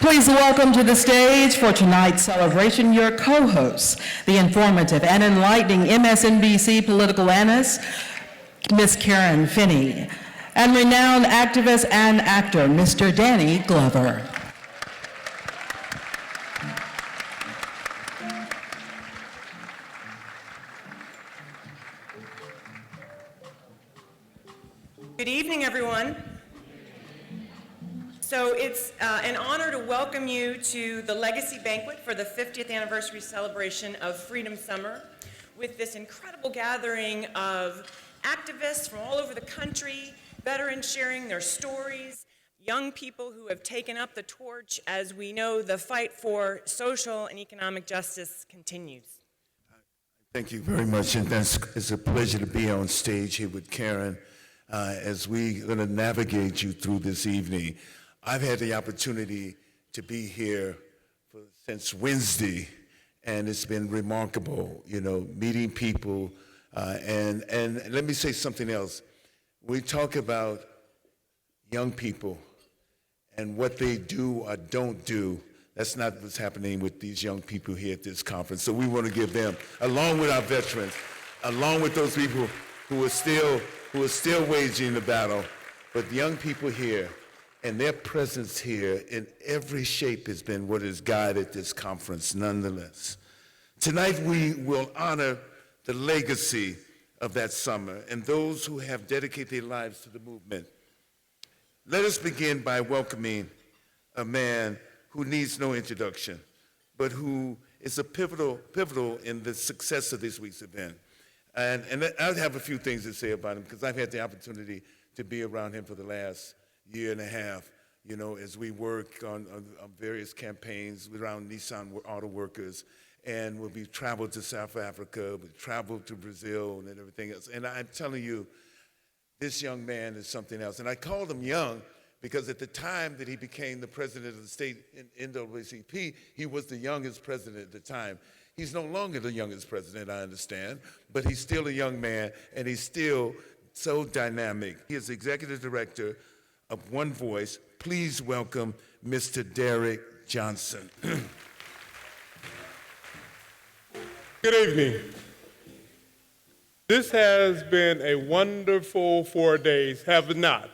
Please welcome to the stage for tonight's celebration your co-hosts, the informative and enlightening MSNBC political analyst, Ms. Karen Finney, and renowned activist and actor, Mr. Danny Glover. Good evening, everyone. So it's an honor to welcome you to the Legacy Banquet for the 50th anniversary celebration of Freedom Summer with this incredible gathering of activists from all over the country, veterans sharing their stories, young people who have taken up the torch as we know the fight for social and economic justice continues. Thank you very much, and it's a pleasure to be on stage here with Karen as we're going to navigate you through this evening. I've had the opportunity to be here since Wednesday, and it's been remarkable, meeting people. And let me say something else. We talk about young people and what they do or don't do. That's not what's happening with these young people here at this conference. So we want to give them, along with our veterans, along with those people who are still waging the battle, but the young people here, and their presence here in every shape has been what has guided this conference nonetheless. Tonight we will honor the legacy of that summer and those who have dedicated their lives to the movement. Let us begin by welcoming a man who needs no introduction, but who is a pivotal in the success of this week's event. And I have a few things to say about him because I've had the opportunity to be around him for the last year and a half, as we work on various campaigns around Nissan auto workers, and we've traveled to South Africa, we've traveled to Brazil and everything else. And I'm telling you, this young man is something else. And I called him young because at the time that he became the president of the state in NAACP, he was the youngest president at the time. He's no longer the youngest president, I understand, but he's still a young man, and he's still so dynamic. He is executive director of One Voice. Please welcome Mr. Derek Johnson. Good evening. This has been a wonderful 4 days, have it not?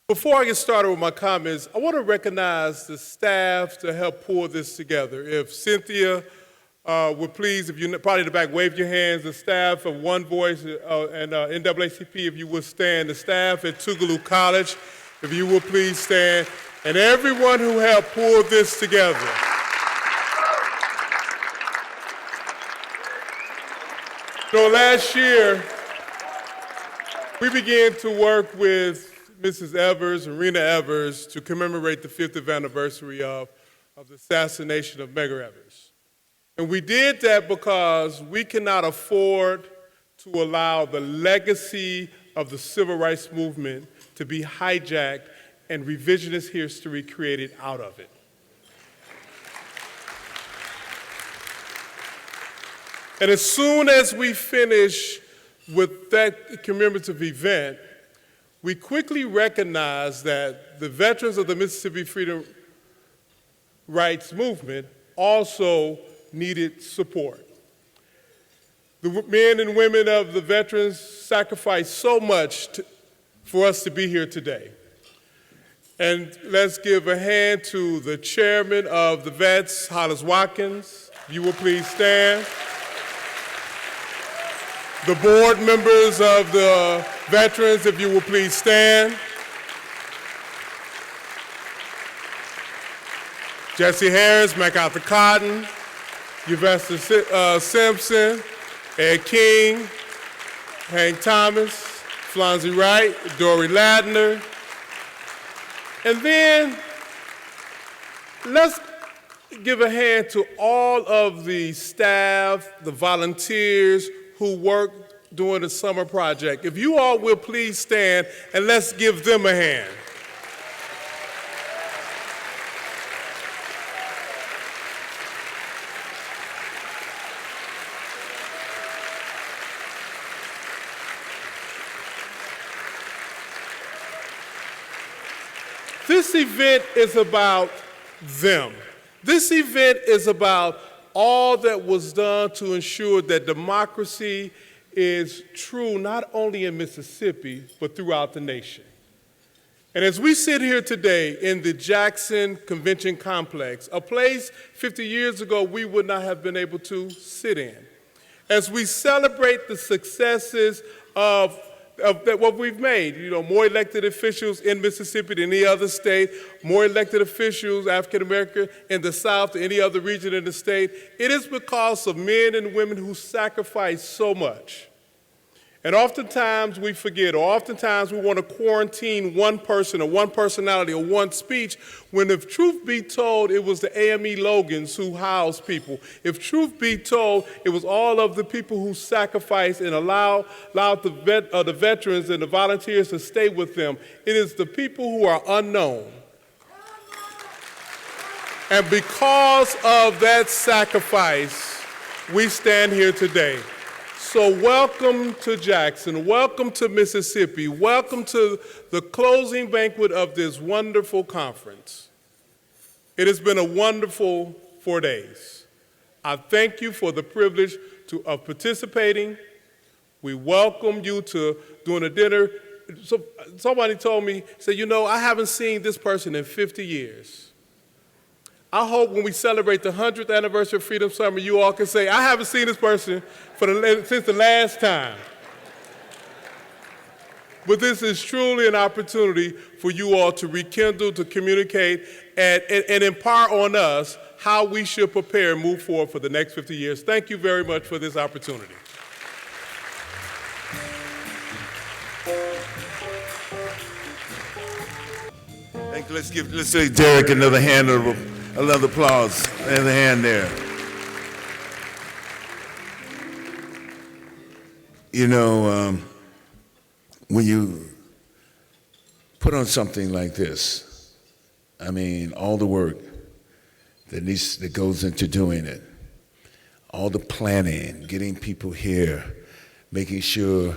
Before I get started with my comments, I want to recognize the staff to help pull this together. If Cynthia would please, if you're probably in the back, wave your hands. The staff of One Voice and NAACP, if you would stand. The staff at Tougaloo College, if you would please stand. And everyone who helped pull this together. So last year, we began to work with Mrs. Evers, Rena Evers, to commemorate the 50th anniversary of the assassination of Medgar Evers. And we did that because we cannot afford to allow the legacy of the civil rights movement to be hijacked and revisionist history created out of it. And as soon as we finish with that commemorative event, we quickly recognized that the veterans of the Mississippi Freedom Rights Movement also needed support. The men and women of the veterans sacrificed so much for us to be here today. And let's give a hand to the chairman of the vets, Hollis Watkins. If you will please stand. The board members of the veterans, if you will please stand. Jesse Harris, MacArthur Cotton, Sylvester Simpson, Ed King, Hank Thomas, Flonzie Wright, Dory Ladner. And then let's give a hand to all of the staff, the volunteers who worked during the summer project. If you all will please stand and let's give them a hand. This event is about them. This event is about all that was done to ensure that democracy is true not only in Mississippi, but throughout the nation. And as we sit here today in the Jackson Convention Complex, a place 50 years ago we would not have been able to sit in, as we celebrate the successes of what we've made, more elected officials in Mississippi than any other state, more elected officials, African American, in the South than any other region in the state, it is because of men and women who sacrifice so much. And oftentimes we forget, or oftentimes we want to quarantine one person or one personality or one speech, when if truth be told, it was the AME Logans who housed people. If truth be told, it was all of the people who sacrificed and allowed the veterans and the volunteers to stay with them. It is the people who are unknown. And because of that sacrifice, we stand here today. So welcome to Jackson, welcome to Mississippi, welcome to the closing banquet of this wonderful conference. It has been a wonderful 4 days. I thank you for the privilege of participating. We welcome you to doing a dinner. So somebody told me, said, I haven't seen this person in 50 years. I hope when we celebrate the 100th anniversary of Freedom Summer, you all can say, I haven't seen this person since the last time. But this is truly an opportunity for you all to rekindle, to communicate, and impart on us how we should prepare and move forward for the next 50 years. Thank you very much for this opportunity. Let's give Derek another applause, another hand there. When you put on something like this, all the work that goes into doing it, all the planning, getting people here, making sure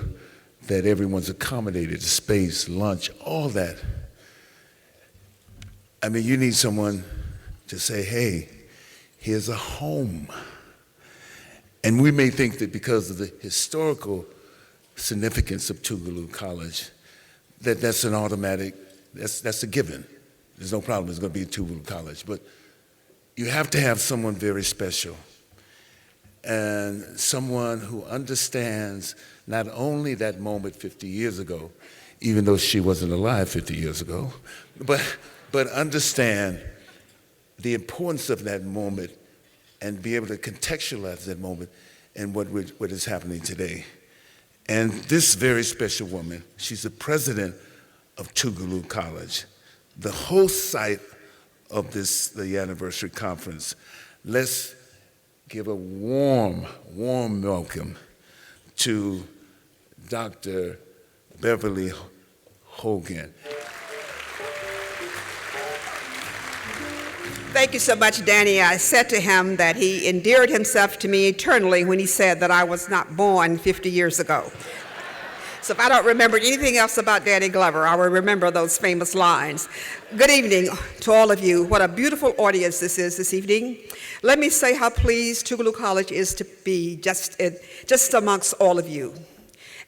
that everyone's accommodated, space, lunch, all that. You need someone to say, hey, here's a home. And we may think that because of the historical significance of Tougaloo College, that's an automatic, that's a given. There's no problem, it's going to be a Tougaloo College. But you have to have someone very special and someone who understands not only that moment 50 years ago, even though she wasn't alive 50 years ago, but understand the importance of that moment and be able to contextualize that moment and what is happening today. And this very special woman, she's the president of Tougaloo College, the host site of the anniversary conference. Let's give a warm welcome to Dr. Beverly Hogan. Thank you so much, Danny. I said to him that he endeared himself to me eternally when he said that I was not born 50 years ago. So if I don't remember anything else about Danny Glover, I will remember those famous lines. Good evening to all of you. What a beautiful audience this is this evening. Let me say how pleased Tougaloo College is to be just amongst all of you.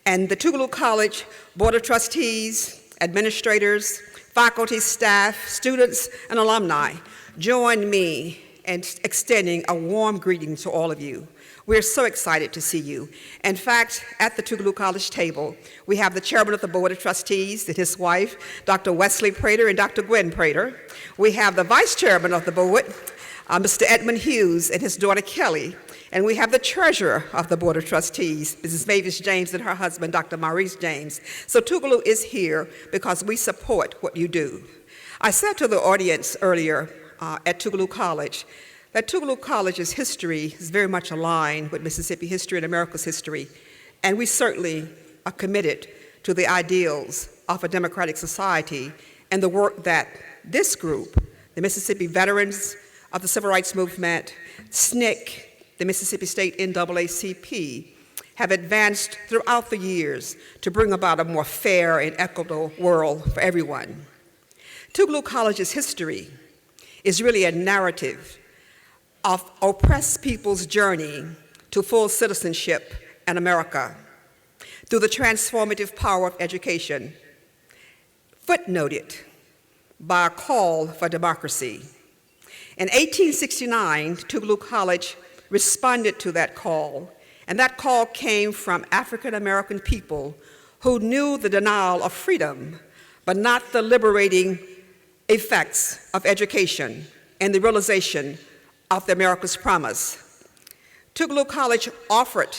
And the Tougaloo College Board of Trustees, administrators, faculty, staff, students, and alumni join me in extending a warm greeting to all of you. We're so excited to see you. In fact, at the Tougaloo College table, we have the chairman of the Board of Trustees and his wife, Dr. Wesley Prater and Dr. Gwen Prater. We have the vice chairman of the board, Mr. Edmund Hughes and his daughter Kelly. And we have the treasurer of the Board of Trustees, Mrs. Mavis James, and her husband, Dr. Maurice James. So Tougaloo is here because we support what you do. I said to the audience earlier at Tougaloo College that Tougaloo College's history is very much aligned with Mississippi history and America's history, and we certainly are committed to the ideals of a democratic society and the work that this group, the Mississippi Veterans of the Civil Rights Movement, SNCC, the Mississippi State NAACP, have advanced throughout the years to bring about a more fair and equitable world for everyone. Tougaloo College's history is really a narrative of oppressed people's journey to full citizenship in America through the transformative power of education, footnoted by a call for democracy. In 1869, Tougaloo College responded to that call, and that call came from African American people who knew the denial of freedom, but not the liberating effects of education and the realization of the America's promise. Tougaloo College offered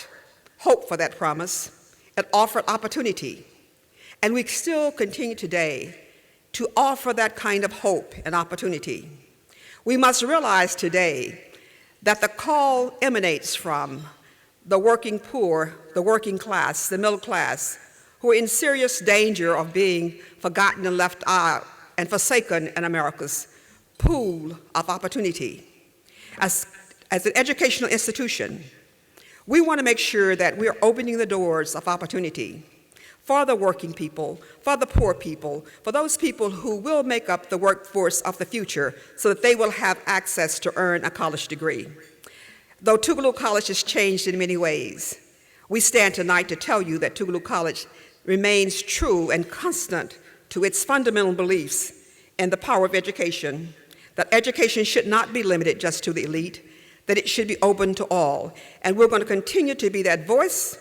hope for that promise. It offered opportunity. And we still continue today to offer that kind of hope and opportunity. We must realize today that the call emanates from the working poor, the working class, the middle class, who are in serious danger of being forgotten and left out and forsaken in America's pool of opportunity. As an educational institution, we want to make sure that we're opening the doors of opportunity for the working people, for the poor people, for those people who will make up the workforce of the future so that they will have access to earn a college degree. Though Tougaloo College has changed in many ways, we stand tonight to tell you that Tougaloo College remains true and constant to its fundamental beliefs in the power of education, that education should not be limited just to the elite, that it should be open to all. And we're going to continue to be that voice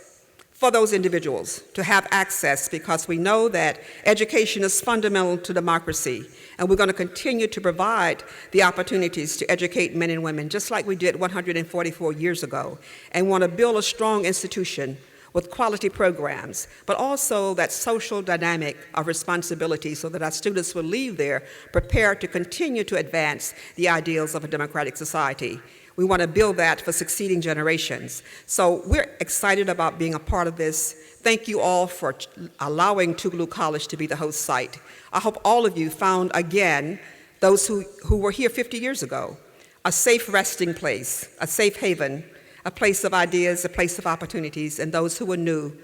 for those individuals to have access, because we know that education is fundamental to democracy, and we're going to continue to provide the opportunities to educate men and women, just like we did 144 years ago, and want to build a strong institution with quality programs, but also that social dynamic of responsibility so that our students will leave there prepared to continue to advance the ideals of a democratic society. We want to build that for succeeding generations. So we're excited about being a part of this. Thank you all for allowing Tougaloo College to be the host site. I hope all of you found, again, those who were here 50 years ago, a safe resting place, a safe haven, a place of ideas, a place of opportunities, and those who were new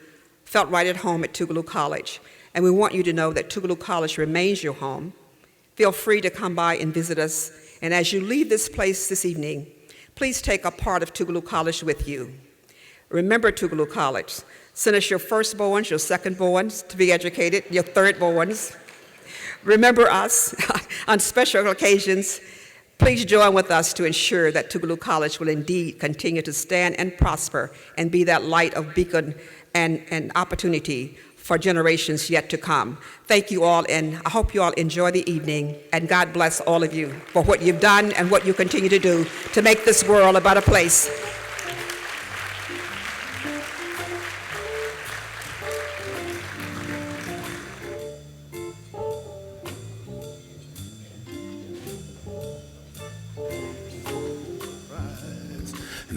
felt right at home at Tougaloo College. And we want you to know that Tougaloo College remains your home. Feel free to come by and visit us. And as you leave this place this evening, please take a part of Tougaloo College with you. Remember Tougaloo College. Send us your firstborns, your secondborns to be educated, your thirdborns. Remember us on special occasions. Please join with us to ensure that Tougaloo College will indeed continue to stand and prosper and be that light of beacon and opportunity for generations yet to come. Thank you all, and I hope you all enjoy the evening, and God bless all of you for what you've done and what you continue to do to make this world a better place.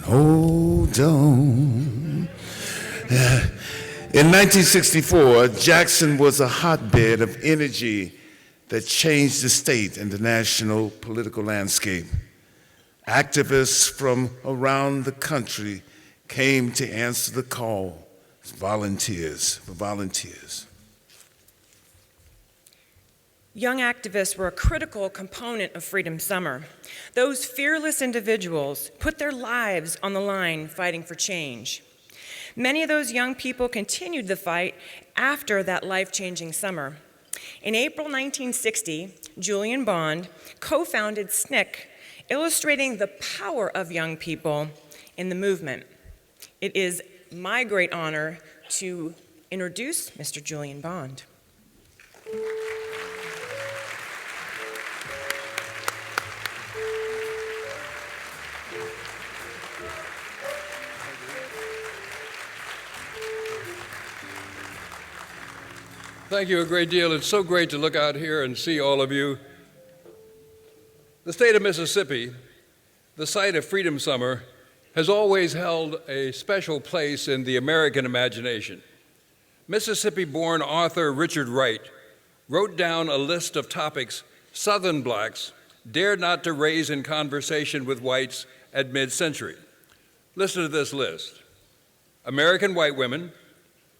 Hold on. In 1964, Jackson was a hotbed of energy that changed the state and the national political landscape. Activists from around the country came to answer the call as volunteers. Young activists were a critical component of Freedom Summer. Those fearless individuals put their lives on the line fighting for change. Many of those young people continued the fight after that life-changing summer. In April 1960, Julian Bond co-founded SNCC, illustrating the power of young people in the movement. It is my great honor to introduce Mr. Julian Bond. Thank you a great deal. It's so great to look out here and see all of you. The state of Mississippi, the site of Freedom Summer, has always held a special place in the American imagination. Mississippi-born author Richard Wright wrote down a list of topics Southern blacks dared not to raise in conversation with whites at mid-century. Listen to this list: American white women,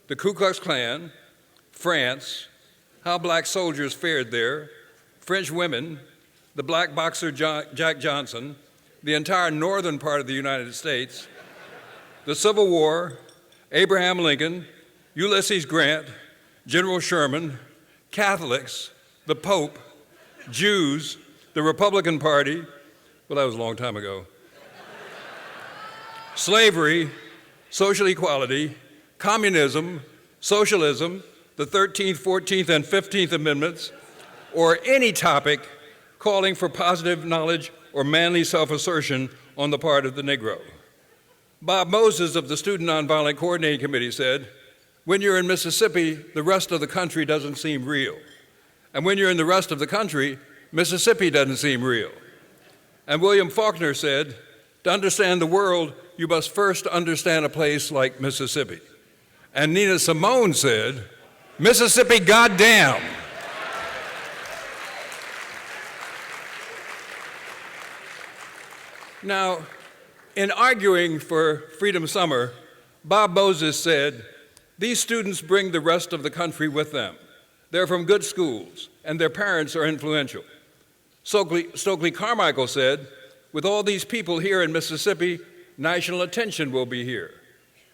the Ku Klux Klan, France, how black soldiers fared there, French women, the black boxer Jack Johnson, the entire northern part of the United States, the Civil War, Abraham Lincoln, Ulysses Grant, General Sherman, Catholics, the Pope, Jews, the Republican Party, well, that was a long time ago, slavery, social equality, communism, socialism, the 13th, 14th, and 15th Amendments, or any topic calling for positive knowledge or manly self-assertion on the part of the Negro. Bob Moses of the Student Nonviolent Coordinating Committee said, when you're in Mississippi, the rest of the country doesn't seem real. And when you're in the rest of the country, Mississippi doesn't seem real. And William Faulkner said, to understand the world, you must first understand a place like Mississippi. And Nina Simone said, Mississippi goddamn. Now, in arguing for Freedom Summer, Bob Moses said, these students bring the rest of the country with them. They're from good schools, and their parents are influential. Stokely Carmichael said, with all these people here in Mississippi, national attention will be here.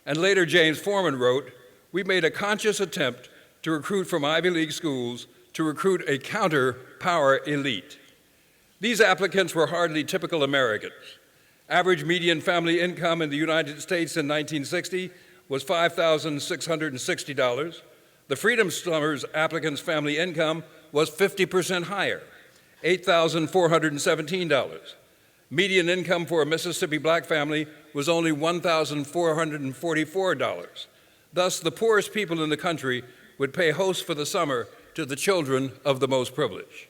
And later James Forman wrote, we made a conscious attempt to recruit from Ivy League schools to recruit a counter-power elite. These applicants were hardly typical Americans. Average median family income in the United States in 1960 was $5,660. The Freedom Summer's applicants' family income was 50% higher, $8,417. Median income for a Mississippi black family was only $1,444. Thus, the poorest people in the country would pay host for the summer to the children of the most privileged.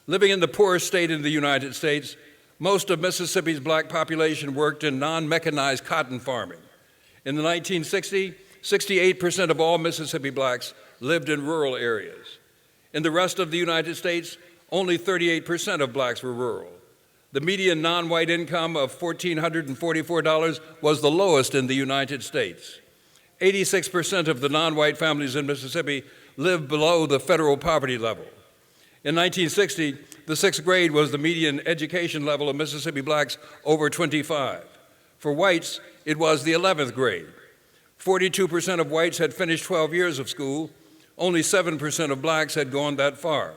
Living in the poorest state in the United States, most of Mississippi's black population worked in non-mechanized cotton farming. In the 1960s, 68% of all Mississippi blacks lived in rural areas. In the rest of the United States, only 38% of blacks were rural. The median non-white income of $1,444 was the lowest in the United States. 86% of the non-white families in Mississippi lived below the federal poverty level. In 1960, the sixth grade was the median education level of Mississippi blacks over 25. For whites, it was the 11th grade. 42% of whites had finished 12 years of school. Only 7% of blacks had gone that far.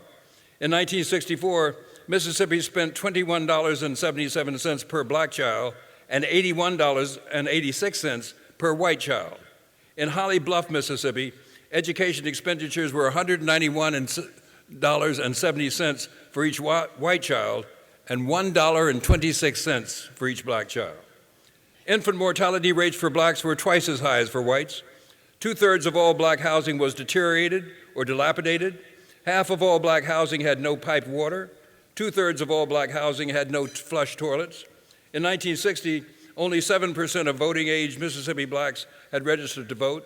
In 1964, Mississippi spent $21.77 per black child and $81.86 per white child. In Holly Bluff, Mississippi, education expenditures were $191.70 for each white child and $1.26 for each black child. Infant mortality rates for blacks were twice as high as for whites. 2/3 of all black housing was deteriorated or dilapidated. Half of all black housing had no piped water. 2/3 of all black housing had no flush toilets. In 1960, only 7% of voting-age Mississippi blacks had registered to vote.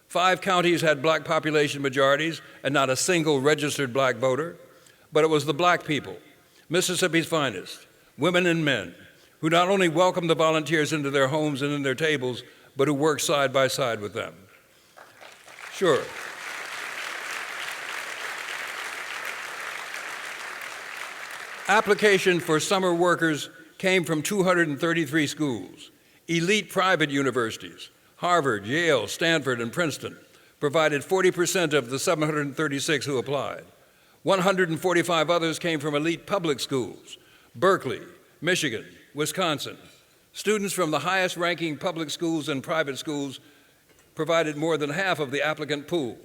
5 counties had black population majorities and not a single registered black voter. But it was the black people, Mississippi's finest, women and men, who not only welcomed the volunteers into their homes and in their tables, but who worked side by side with them. Sure. Application for summer workers came from 233 schools. Elite private universities, Harvard, Yale, Stanford, and Princeton, provided 40% of the 736 who applied. 145 others came from elite public schools, Berkeley, Michigan, Wisconsin. Students from the highest ranking public schools and private schools provided more than half of the applicant pool.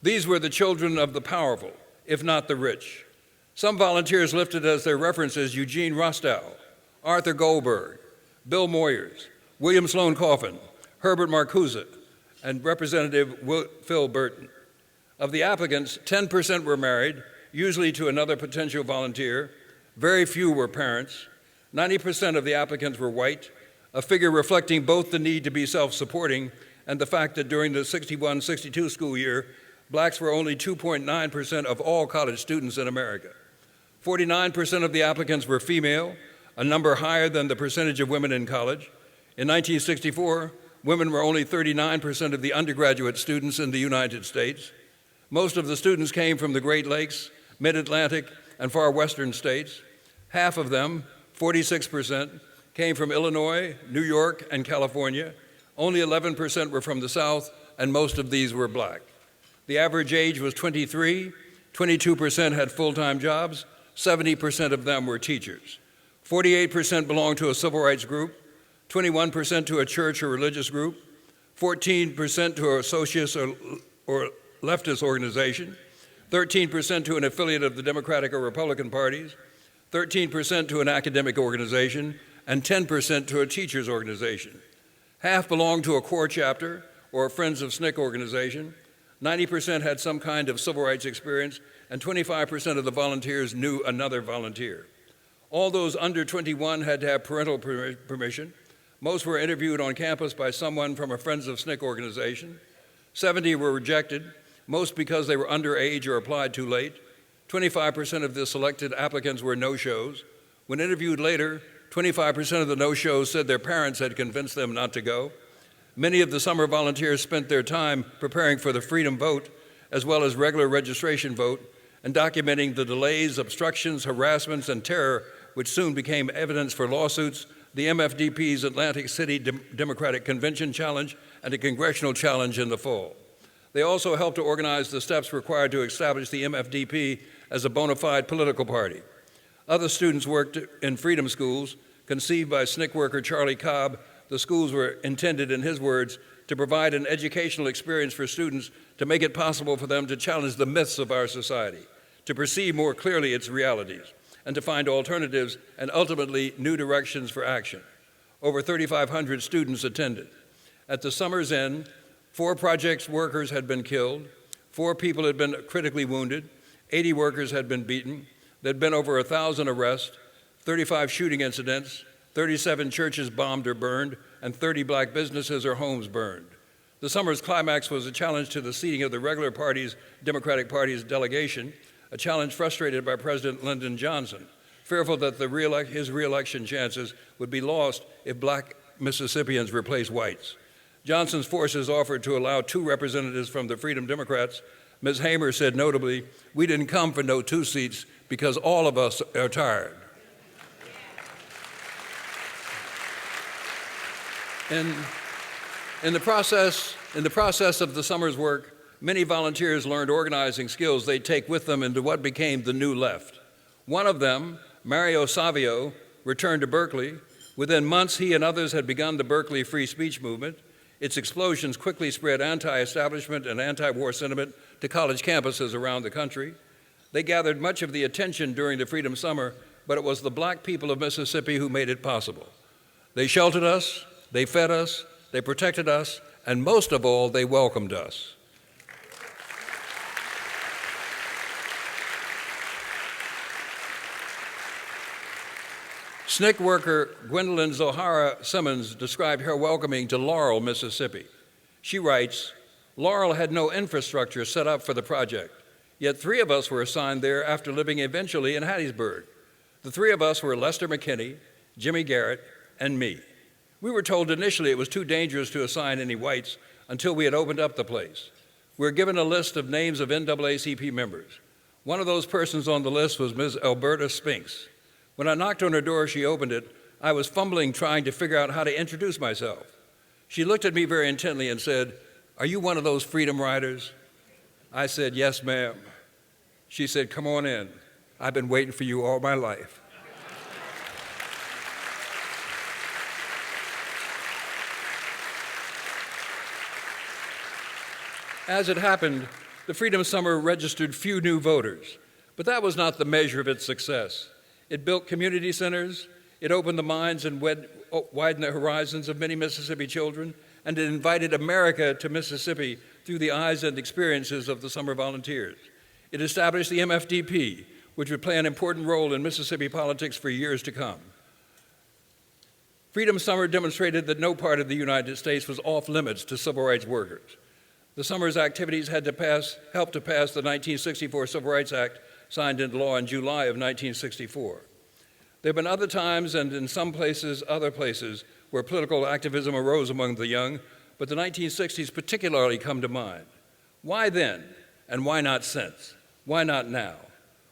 These were the children of the powerful, if not the rich. Some volunteers listed as their references Eugene Rostow, Arthur Goldberg, Bill Moyers, William Sloane Coffin, Herbert Marcuse, and Representative Phil Burton. Of the applicants, 10% were married, usually to another potential volunteer. Very few were parents. 90% of the applicants were white, a figure reflecting both the need to be self-supporting and the fact that during the 61-62 school year, blacks were only 2.9% of all college students in America. 49% of the applicants were female, a number higher than the percentage of women in college. In 1964, women were only 39% of the undergraduate students in the United States. Most of the students came from the Great Lakes, Mid-Atlantic, and far western states. Half of them, 46%, came from Illinois, New York, and California. Only 11% were from the South, and most of these were black. The average age was 23, 22% had full-time jobs, 70% of them were teachers. 48% belonged to a civil rights group, 21% to a church or religious group, 14% to a socialist or leftist organization, 13% to an affiliate of the Democratic or Republican parties, 13% to an academic organization, and 10% to a teachers organization. Half belonged to a core chapter or a Friends of SNCC organization. 90% had some kind of civil rights experience, and 25% of the volunteers knew another volunteer. All those under 21 had to have parental permission. Most were interviewed on campus by someone from a Friends of SNCC organization. 70 were rejected, most because they were underage or applied too late. 25% of the selected applicants were no-shows. When interviewed later, 25% of the no-shows said their parents had convinced them not to go. Many of the summer volunteers spent their time preparing for the Freedom Vote, as well as regular registration vote, and documenting the delays, obstructions, harassments, and terror which soon became evidence for lawsuits, the MFDP's Atlantic City Democratic Convention challenge, and a congressional challenge in the fall. They also helped to organize the steps required to establish the MFDP as a bona fide political party. Other students worked in freedom schools, conceived by SNCC worker Charlie Cobb. The schools were intended, in his words, to provide an educational experience for students to make it possible for them to challenge the myths of our society, to perceive more clearly its realities, and to find alternatives and ultimately new directions for action. Over 3,500 students attended. At the summer's end, 4 project workers had been killed, 4 people had been critically wounded, 80 workers had been beaten, there had been over 1,000 arrests, 35 shooting incidents, 37 churches bombed or burned, and 30 black businesses or homes burned. The summer's climax was a challenge to the seating of the regular party's, Democratic Party's delegation, a challenge frustrated by President Lyndon Johnson, fearful that his re-election chances would be lost if black Mississippians replaced whites. Johnson's forces offered to allow 2 representatives from the Freedom Democrats. Ms. Hamer said notably, "We didn't come for no 2 seats because all of us are tired." In the process of the summer's work, many volunteers learned organizing skills they take with them into what became the New Left. One of them, Mario Savio, returned to Berkeley. Within months, he and others had begun the Berkeley free speech movement. Its explosions quickly spread anti-establishment and anti-war sentiment to college campuses around the country. They gathered much of the attention during the Freedom Summer, but it was the black people of Mississippi who made it possible. They sheltered us, they fed us, they protected us, and most of all, they welcomed us. SNCC worker Gwendolyn Zohara Simmons described her welcoming to Laurel, Mississippi. She writes, "Laurel had no infrastructure set up for the project, yet 3 of us were assigned there after living eventually in Hattiesburg. The 3 of us were Lester McKinney, Jimmy Garrett, and me. We were told initially it was too dangerous to assign any whites until we had opened up the place. We were given a list of names of NAACP members. One of those persons on the list was Ms. Alberta Spinks. When I knocked on her door, she opened it. I was fumbling trying to figure out how to introduce myself. She looked at me very intently and said, 'Are you one of those freedom riders?' I said, 'Yes, ma'am.' She said, 'Come on in. I've been waiting for you all my life.'" As it happened, the Freedom Summer registered few new voters, but that was not the measure of its success. It built community centers, it opened the minds and widened the horizons of many Mississippi children, and it invited America to Mississippi through the eyes and experiences of the summer volunteers. It established the MFDP, which would play an important role in Mississippi politics for years to come. Freedom Summer demonstrated that no part of the United States was off limits to civil rights workers. The summer's activities had to help to pass the 1964 Civil Rights Act, signed into law in July of 1964. There have been other times and in some places, other places, where political activism arose among the young, but the 1960s particularly come to mind. Why then, and why not since? Why not now?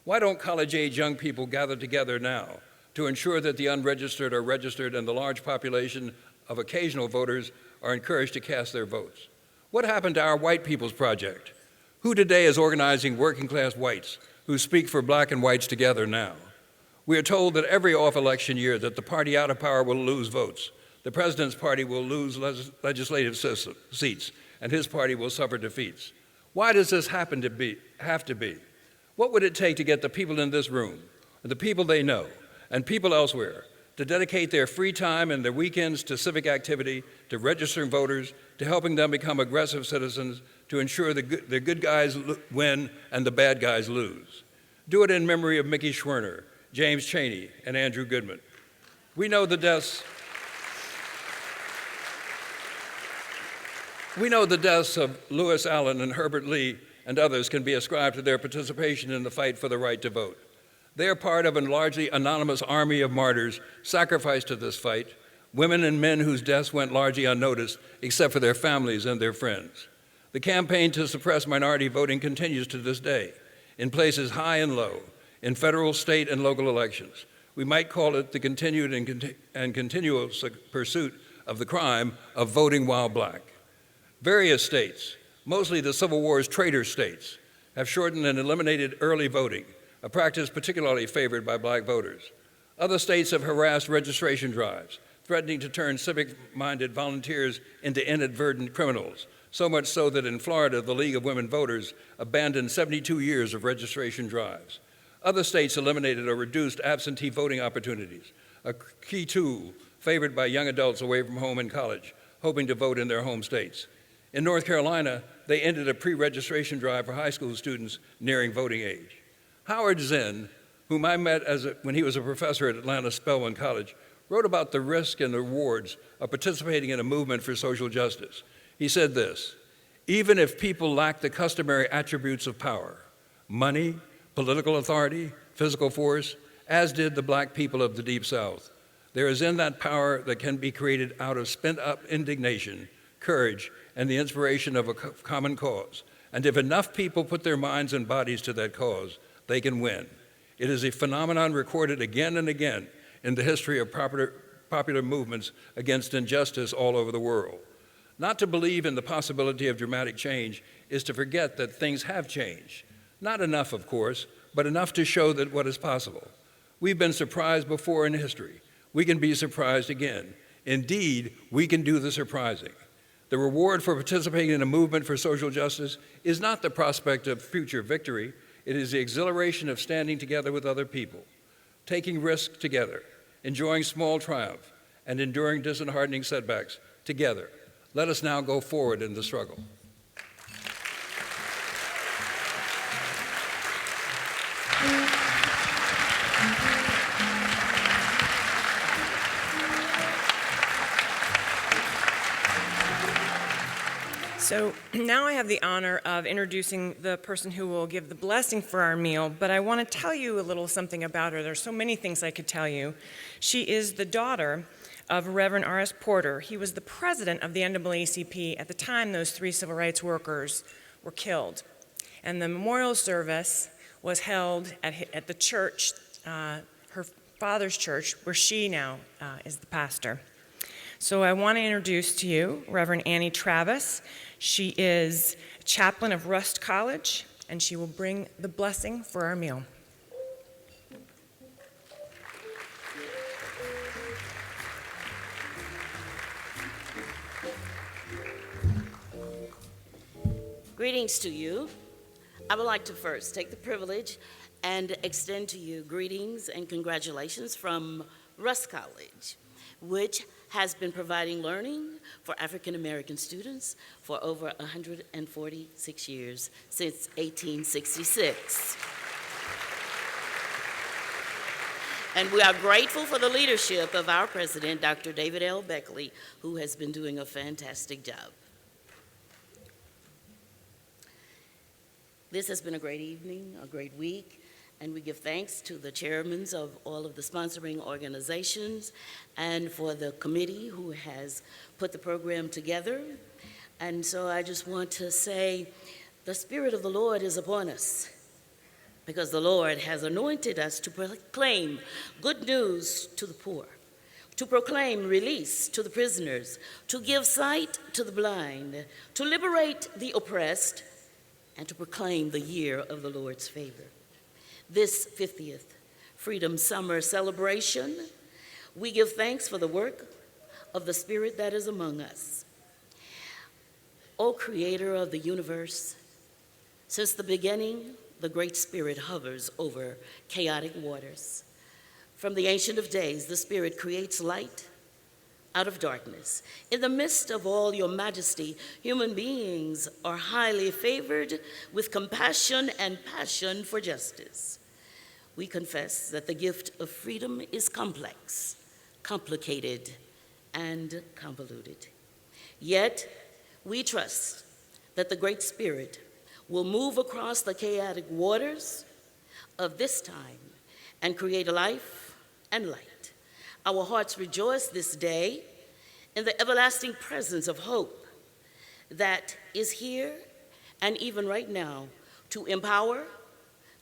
Why don't college-age young people gather together now to ensure that the unregistered are registered and the large population of occasional voters are encouraged to cast their votes? What happened to our White People's Project? Who today is organizing working-class whites who speak for black and whites together now? We are told that every off-election year that the party out of power will lose votes. The president's party will lose legislative seats, and his party will suffer defeats. Why does this have to be? What would it take to get the people in this room, and the people they know, and people elsewhere, to dedicate their free time and their weekends to civic activity, to registering voters, to helping them become aggressive citizens, to ensure the good guys win and the bad guys lose? Do it in memory of Mickey Schwerner, James Chaney, and Andrew Goodman. We know the deaths of Lewis Allen and Herbert Lee and others can be ascribed to their participation in the fight for the right to vote. They are part of a largely anonymous army of martyrs sacrificed to this fight, women and men whose deaths went largely unnoticed except for their families and their friends. The campaign to suppress minority voting continues to this day, in places high and low, in federal, state, and local elections. We might call it the continued and continuous pursuit of the crime of voting while black. Various states, mostly the Civil War's traitor states, have shortened and eliminated early voting, a practice particularly favored by black voters. Other states have harassed registration drives, threatening to turn civic-minded volunteers into inadvertent criminals, so much so that in Florida, the League of Women Voters abandoned 72 years of registration drives. Other states eliminated or reduced absentee voting opportunities, a key tool favored by young adults away from home and college, hoping to vote in their home states. In North Carolina, they ended a pre-registration drive for high school students nearing voting age. Howard Zinn, whom I met when he was a professor at Atlanta Spelman College, wrote about the risk and the rewards of participating in a movement for social justice. He said this: even if people lack the customary attributes of power, money, political authority, physical force, as did the black people of the Deep South, there is in that power that can be created out of spent-up indignation, courage, and the inspiration of a common cause. And if enough people put their minds and bodies to that cause, they can win. It is a phenomenon recorded again and again in the history of popular movements against injustice all over the world. Not to believe in the possibility of dramatic change is to forget that things have changed. Not enough, of course, but enough to show that what is possible. We've been surprised before in history. We can be surprised again. Indeed, we can do the surprising. The reward for participating in a movement for social justice is not the prospect of future victory. It is the exhilaration of standing together with other people, taking risks together, enjoying small triumph, and enduring disheartening setbacks together. Let us now go forward in the struggle. So now I have the honor of introducing the person who will give the blessing for our meal, but I want to tell you a little something about her. There's so many things I could tell you. She is the daughter of Reverend R.S. Porter. He was the president of the NAACP at the time those 3 civil rights workers were killed. And the memorial service was held at the church, her father's church, where she now is the pastor. So I want to introduce to you Reverend Annie Travis. She is chaplain of Rust College, and she will bring the blessing for our meal. Greetings to you. I would like to first take the privilege and extend to you greetings and congratulations from Rust College, which has been providing learning for African American students for over 146 years, since 1866. And we are grateful for the leadership of our president, Dr. David L. Beckley, who has been doing a fantastic job. This has been a great evening, a great week, and we give thanks to the chairmen of all of the sponsoring organizations and for the committee who has put the program together. And so I just want to say, the Spirit of the Lord is upon us. because the Lord has anointed us to proclaim good news to the poor, to proclaim release to the prisoners, to give sight to the blind, to liberate the oppressed, and to proclaim the year of the Lord's favor. This 50th Freedom Summer celebration, we give thanks for the work of the Spirit that is among us. O Creator of the universe, since the beginning, the Great Spirit hovers over chaotic waters. From the Ancient of Days, the Spirit creates light out of darkness. In the midst of all your majesty, human beings are highly favored with compassion and passion for justice. We confess that the gift of freedom is complex, complicated, and convoluted. Yet, we trust that the Great Spirit will move across the chaotic waters of this time and create life and light. Our hearts rejoice this day in the everlasting presence of hope that is here and even right now to empower,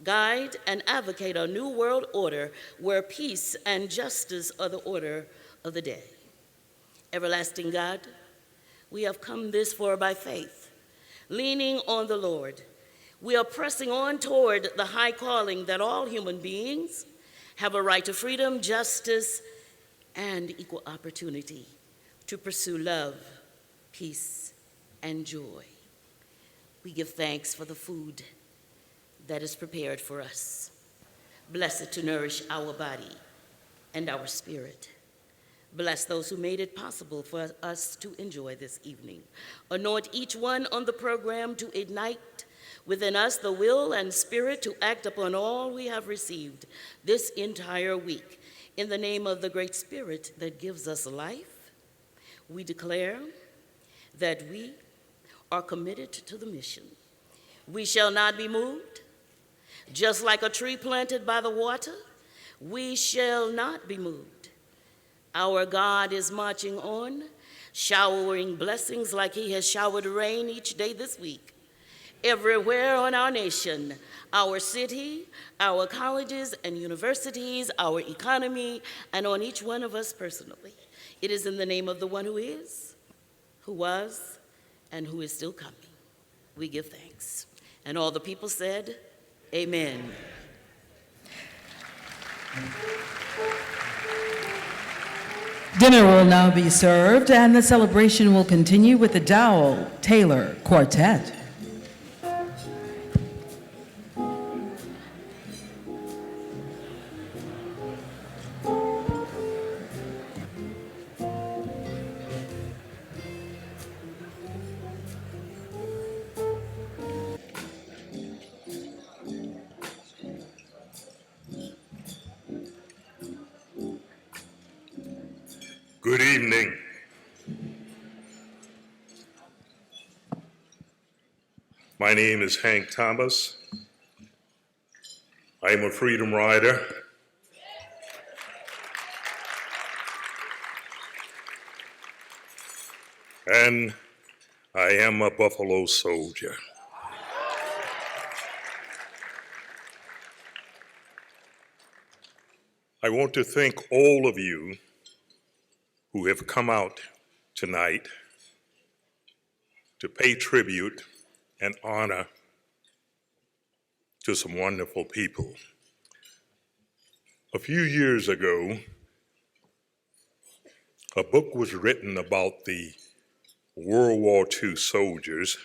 guide, and advocate a new world order where peace and justice are the order of the day. Everlasting God, we have come this far by faith, leaning on the Lord. We are pressing on toward the high calling that all human beings have a right to freedom, justice, and equal opportunity to pursue love, peace, and joy. We give thanks for the food that is prepared for us, blessed to nourish our body and our spirit. Bless those who made it possible for us to enjoy this evening. Anoint each one on the program to ignite within us the will and spirit to act upon all we have received this entire week. In the name of the Great Spirit that gives us life, we declare that we are committed to the mission. We shall not be moved. Just like a tree planted by the water, we shall not be moved. Our God is marching on, showering blessings like he has showered rain each day this week. Everywhere on our nation, our city, our colleges and universities, our economy, and on each one of us personally. It is in the name of the one who is, who was, and who is still coming. We give thanks. And all the people said, amen. Dinner will now be served, and the celebration will continue with the Dowell-Taylor Quartet. Good evening. My name is Hank Thomas. I am a freedom rider. And I am a Buffalo soldier. I want to thank all of you who have come out tonight to pay tribute and honor to some wonderful people. A few years ago, a book was written about the World War II soldiers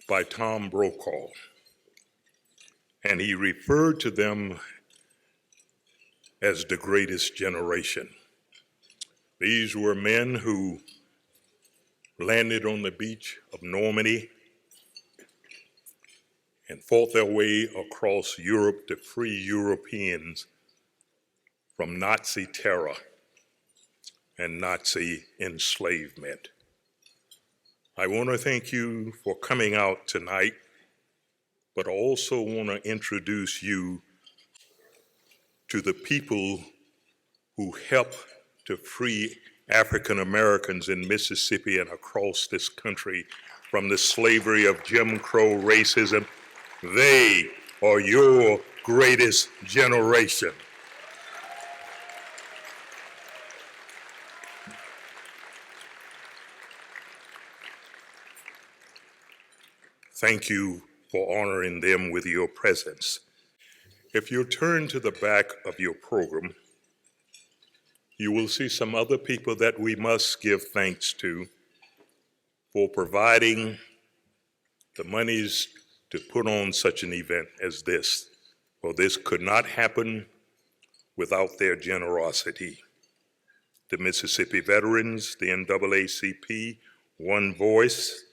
by Tom Brokaw, and he referred to them as the greatest generation. These were men who landed on the beach of Normandy and fought their way across Europe to free Europeans from Nazi terror and Nazi enslavement. I want to thank you for coming out tonight, but I also want to introduce you to the people who helped to free African Americans in Mississippi and across this country from the slavery of Jim Crow racism. They or your greatest generation. Thank you for honoring them with your presence. If you turn to the back of your program, you will see some other people that we must give thanks to for providing the monies to put on such an event as this. For this could not happen without their generosity. The Mississippi Veterans, the NAACP, One Voice,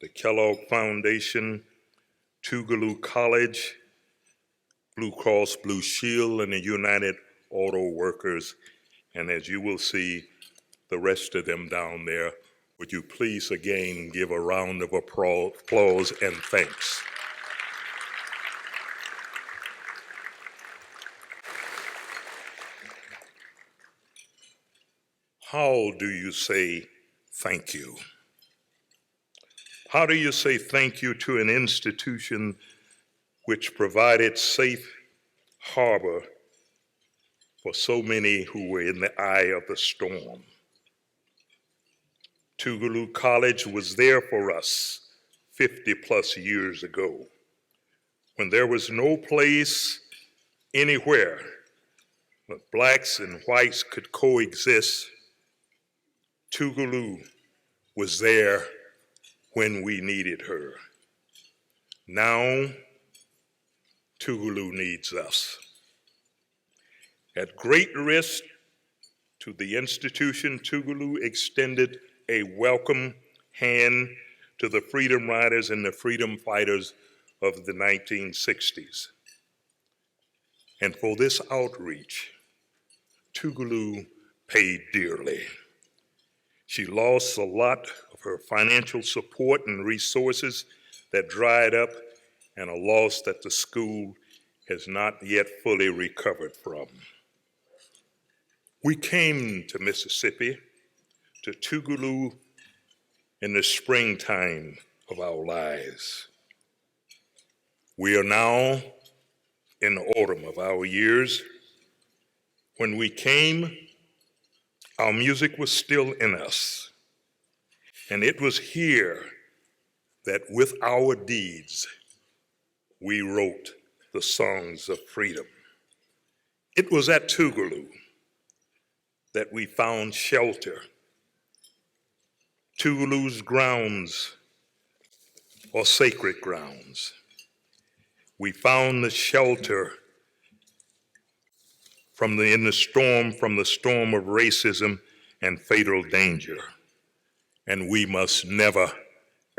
the Kellogg Foundation, Tougaloo College, Blue Cross Blue Shield, and the United Auto Workers. And as you will see, the rest of them down there, would you please again give a round of applause and thanks. How do you say thank you? How do you say thank you to an institution which provided safe harbor for so many who were in the eye of the storm? Tougaloo College was there for us 50 plus years ago, when there was no place anywhere where blacks and whites could coexist. Tougaloo was there when we needed her. Now, Tougaloo needs us. At great risk to the institution, Tougaloo extended a welcome hand to the freedom riders and the freedom fighters of the 1960s. And for this outreach, Tougaloo paid dearly. She lost a lot of her financial support and resources that dried up, and a loss that the school has not yet fully recovered from. We came to Mississippi, to Tougaloo, in the springtime of our lives. We are now in the autumn of our years. When we came, our music was still in us, and it was here that with our deeds, we wrote the songs of freedom. It was at Tougaloo that we found shelter. Tougaloo's grounds are sacred grounds. We found the shelter from the storm of racism and fatal danger. And we must never,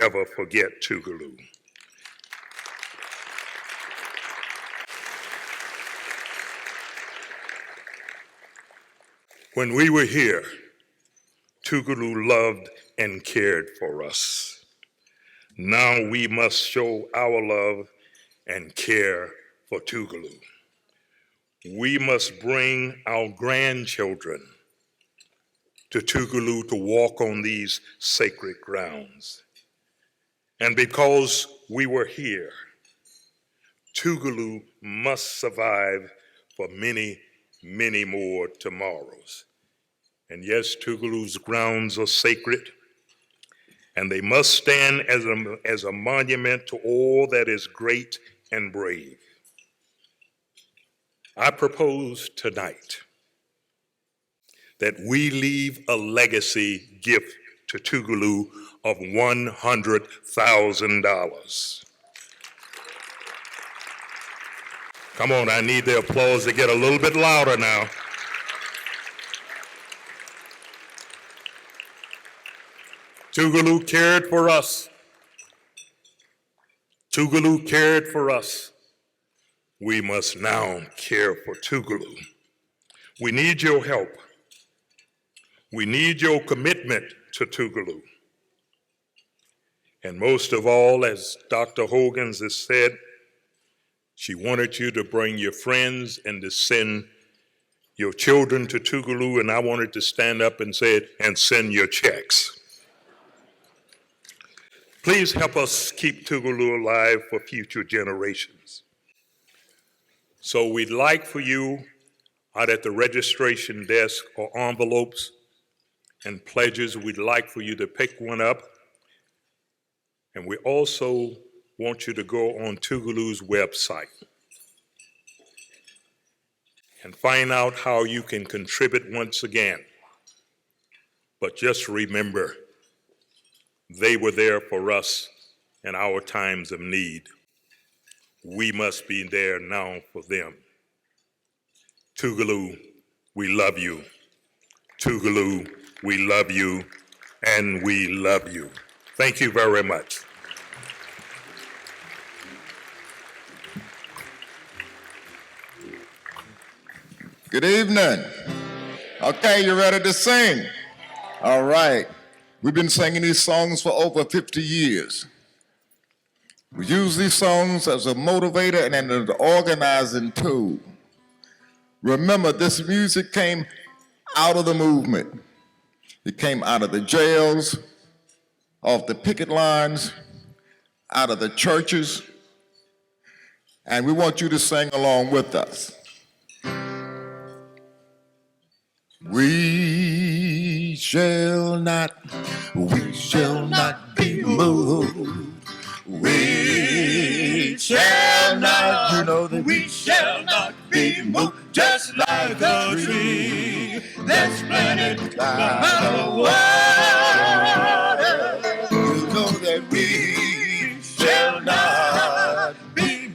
ever forget Tougaloo. When we were here, Tougaloo loved and cared for us. Now we must show our love and care for Tougaloo. We must bring our grandchildren to Tougaloo to walk on these sacred grounds. And because we were here, Tougaloo must survive for many, many more tomorrows. And yes, Tougaloo's grounds are sacred, and they must stand as a monument to all that is great and brave. I propose tonight that we leave a legacy gift to Tougaloo of $100,000. Come on, I need the applause to get a little bit louder now. Tougaloo cared for us. Tougaloo cared for us. We must now care for Tougaloo. We need your help. We need your commitment to Tougaloo. And most of all, as Dr. Hogan's has said, she wanted you to bring your friends and to send your children to Tougaloo, and I wanted to stand up and say it, and send your checks. Please help us keep Tougaloo alive for future generations. So we'd like for you out at the registration desk or envelopes and pledges, we'd like for you to pick one up. And we also want you to go on Tougaloo's website and find out how you can contribute once again. But just remember, they were there for us in our times of need. We must be there now for them. Tougaloo, we love you. Tougaloo, we love you, and we love you. Thank you very much. Good evening. Okay, you ready to sing? All right. We've been singing these songs for over 50 years. We use these songs as a motivator and an organizing tool. Remember, this music came out of the movement. It came out of the jails, off the picket lines, out of the churches, and we want you to sing along with us. We shall not be moved. We shall not, you know that we shall not be moved, just like a tree that's planted by the water. You know that we shall not be,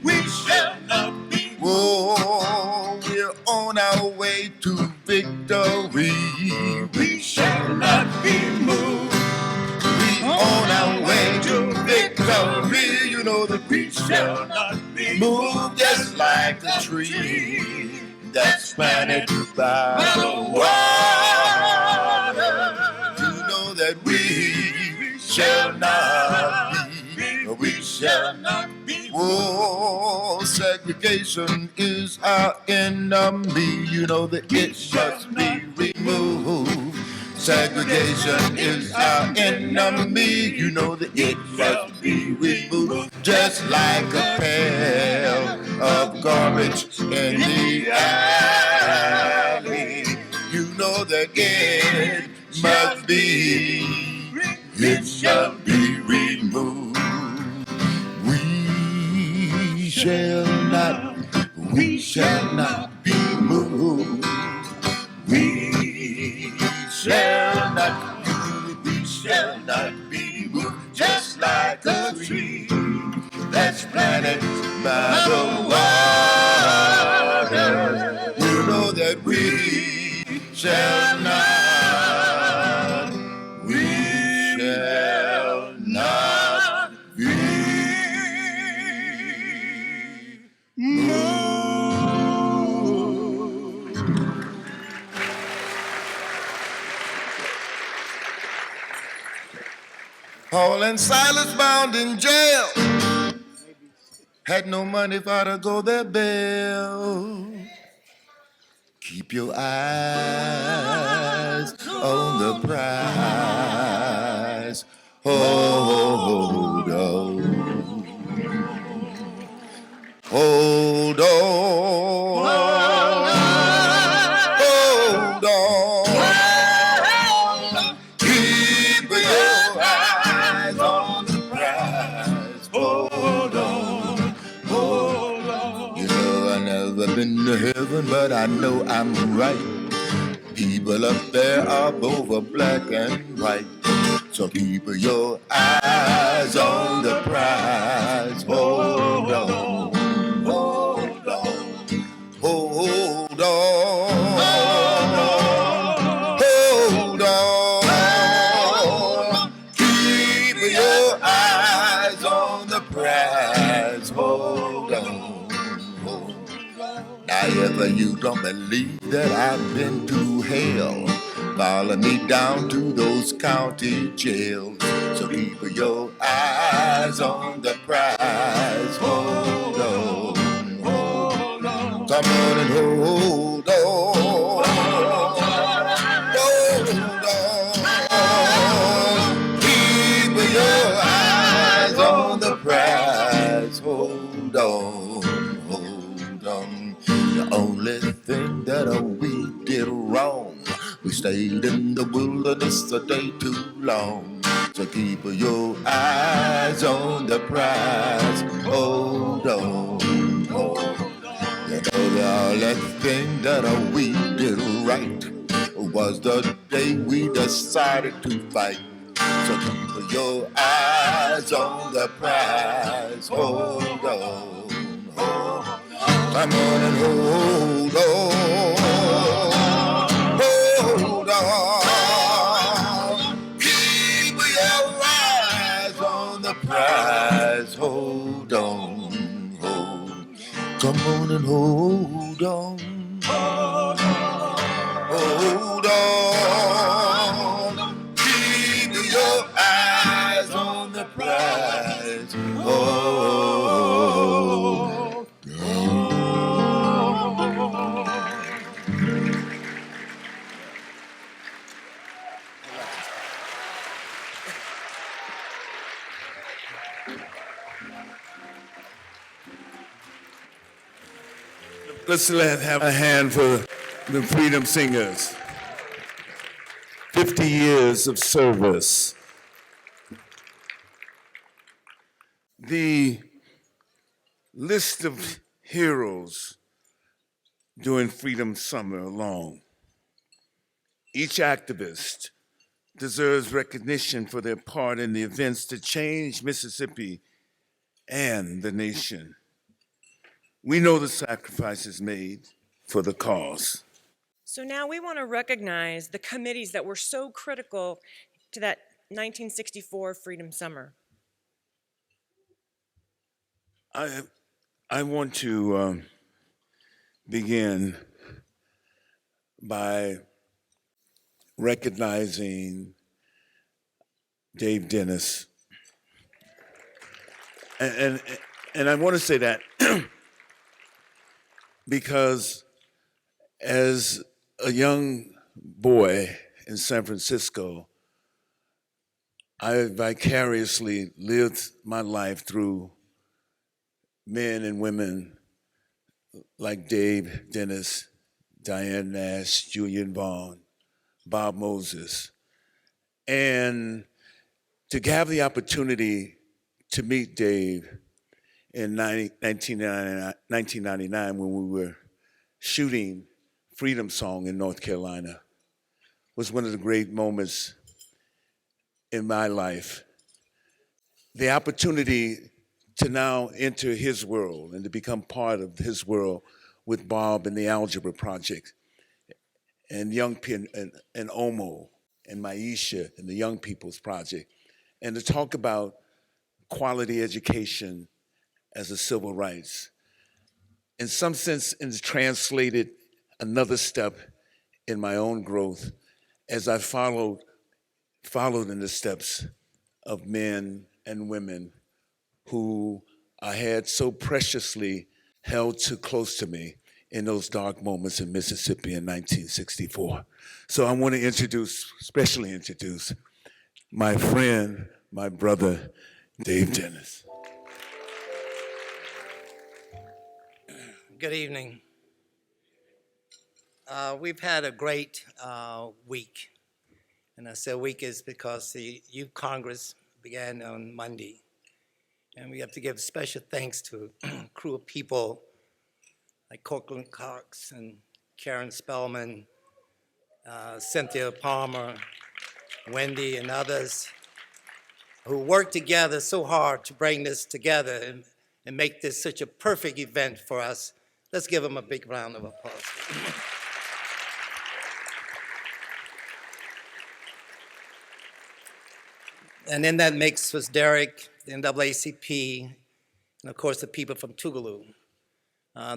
oh, we're on our way to victory. We shall not be moved. We on our way to victory. You know that we shall not be moved, just like a tree that's planted by the water. You know that we shall not be, we shall not be. Oh, segregation is our enemy. You know that it must be removed. Segregation is our enemy. You know that it must be removed. Just like a pail of garbage in the alley. You know that it must be, it shall be removed. We shall not be moved. We shall not be moved, just like a tree that's planted by the water. You know that we shall not be moved. Paul and Silas bound in jail, had no money for to go their bail. Keep your eyes on the prize. Hold on. Hold on. Hold on. Keep your eyes on the prize. Hold on. Hold on. You know I've never been to heaven, but I know I'm right. People up there are both black and white. So keep your eyes on the prize. Hold on. Hold on. Hold on. Hold on. Keep your eyes on the prize. Hold on. Now if you don't believe that I've been to hell, follow me down to those county jails. So keep your eyes on the prize. Hold on. Hold on. Come on and hold on. Hold on. Keep your eyes on the prize. Hold on. Hold on. stayed in the wilderness a day too long. So keep your eyes on the prize. Hold on, hold on. You know the only thing that we did right was the day we decided to fight. So keep your eyes on the prize. Hold on, hold on. Come on and hold on. Hold on. Keep your eyes on the prize. Hold on. Come on and hold on. Hold on. Keep your eyes on the prize. Hold Let's have a hand for the Freedom Singers. 50 years of service. The list of heroes during Freedom Summer alone. Each activist deserves recognition for their part in the events that changed Mississippi and the nation. We know the sacrifices made for the cause. So now we want to recognize the committees that were so critical to that 1964 Freedom Summer. I want to begin by recognizing Dave Dennis. And I want to say that because as a young boy in San Francisco, I vicariously lived my life through men and women like Dave Dennis, Diane Nash, Julian Vaughn, Bob Moses. And to have the opportunity to meet Dave in 1999 when we were shooting Freedom Song in North Carolina was one of the great moments in my life. The opportunity to now enter his world and to become part of his world with Bob and the Algebra Project and Young Pin and Omo and Maisha and the Young People's Project, and to talk about quality education as a civil rights. In some sense, it's translated another step in my own growth as I followed in the steps of men and women who I had so preciously held too close to me in those dark moments in Mississippi in 1964. So I want to especially introduce my friend, my brother, Dave Dennis. Good evening. We've had a great week. And I say week is because the Youth Congress began on Monday. And we have to give special thanks to a crew of people like Corcoran Cox and Karen Spellman, Cynthia Palmer, Wendy, and others who worked together so hard to bring this together and make this such a perfect event for us. Let's give them a big round of applause. And in that mix was Derek, the NAACP, and of course the people from Tougaloo.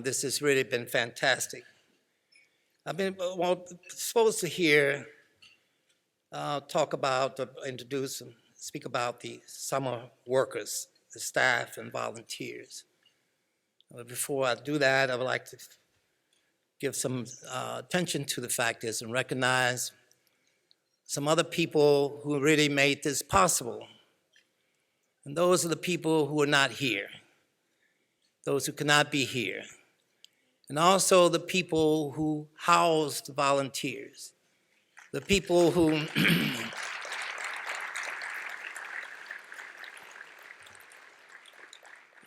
This has really been fantastic. I've been supposed to hear, talk about, introduce and speak about the summer workers, the staff and volunteers. But before I do that, I would like to give some attention to the fact is and recognize some other people who really made this possible. And those are the people who are not here, those who cannot be here, and also the people who housed volunteers. the people who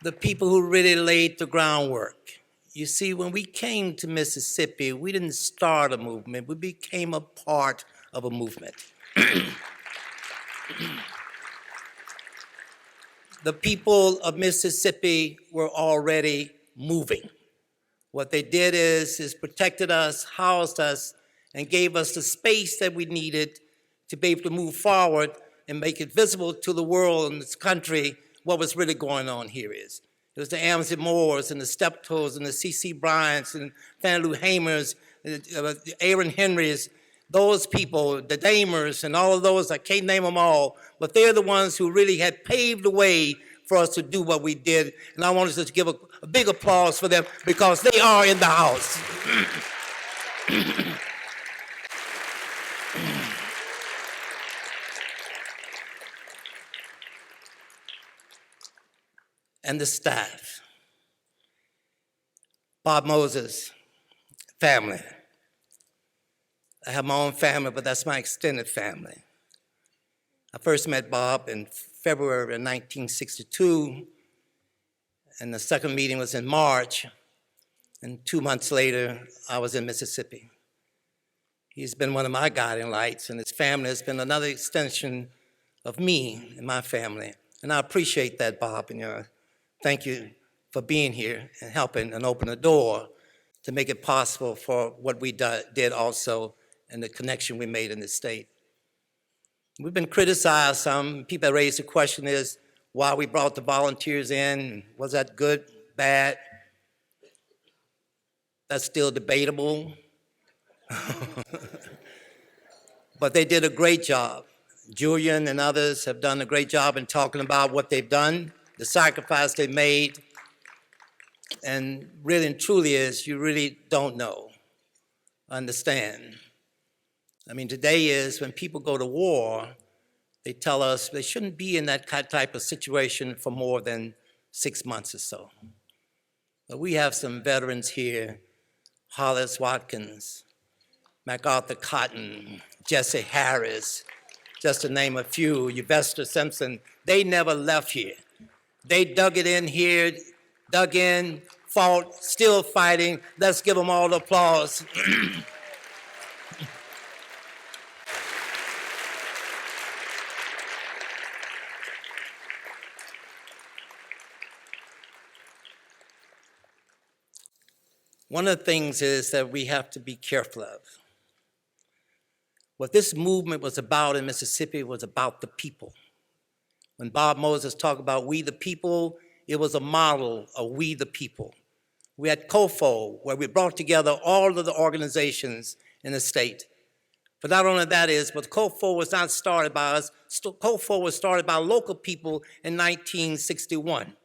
the people who really laid the groundwork. You see, when we came to Mississippi, we didn't start a movement, we became a part of a movement. The people of Mississippi were already moving. What they did is protected us, housed us, and gave us the space that we needed to be able to move forward and make it visible to the world and this country what was really going on here is. It was the Amity Moores and the Steptoes and the C.C. Bryants and Fannie Lou Hamers, the Aaron Henrys, those people, the Damers and all of those, I can't name them all, but they're the ones who really had paved the way for us to do what we did. And I wanted to give a big applause for them because they are in the house. And the staff. Bob Moses, family. I have my own family, but that's my extended family. I first met Bob in February of 1962, and the second meeting was in March, and 2 months later, I was in Mississippi. He's been one of my guiding lights, and his family has been another extension of me and my family. And I appreciate that, Bob, and thank you for being here and helping and open the door to make it possible for what we did also and the connection we made in the state. We've been criticized some. People that raised the question is why we brought the volunteers in. Was that good, bad? That's still debatable. But they did a great job. Julian and others have done a great job in talking about what they've done, the sacrifice they made, and really and truly is you really don't know, understand. I mean, today is when people go to war, they tell us they shouldn't be in that type of situation for more than 6 months or so. But we have some veterans here, Hollis Watkins, MacArthur Cotton, Jesse Harris, just to name a few, Yvester Simpson. They never left here. They dug it in here, dug in, fought, still fighting. Let's give them all the applause. One of the things is that we have to be careful of. What this movement was about in Mississippi was about the people. When Bob Moses talked about we the people, it was a model of we the people. We had COFO, where we brought together all of the organizations in the state. But not only that is, but COFO was not started by us. COFO was started by local people in 1961.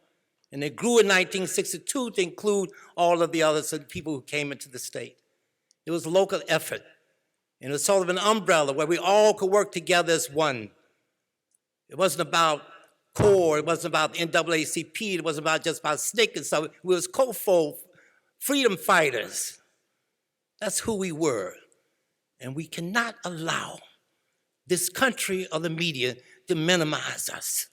And it grew in 1962 to include all of the other people who came into the state. It was a local effort. And it was sort of an umbrella where we all could work together as one. It wasn't about CORE, it wasn't about the NAACP, it wasn't just about SNCC and stuff. It was COFO, freedom fighters. That's who we were. And we cannot allow this country or the media to minimize us.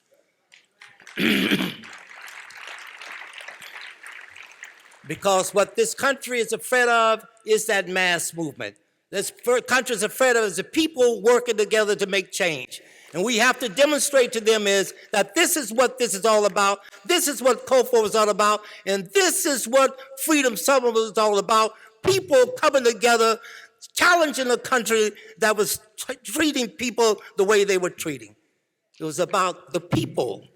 Because what this country is afraid of is that mass movement. This country is afraid of is the people working together to make change. And we have to demonstrate to them is that this is what this is all about. This is what COFO is all about. And this is what Freedom Summer was all about. People coming together, challenging a country that was treating people the way they were treating. It was about the people.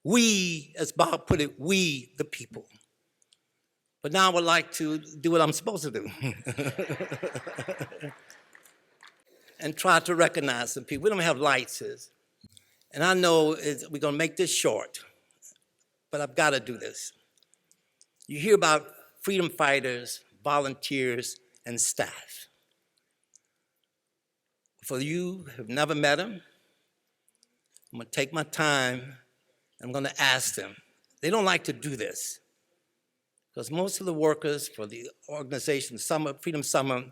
We, as Bob put it, we the people. But now I would like to do what I'm supposed to do. And try to recognize some people. We don't have lights. And I know we're going to make this short, but I've got to do this. You hear about freedom fighters, volunteers, and staff. For you who have never met them, I'm going to take my time. I'm going to ask them. They don't like to do this. Because most of the workers for the organization, Freedom Summer,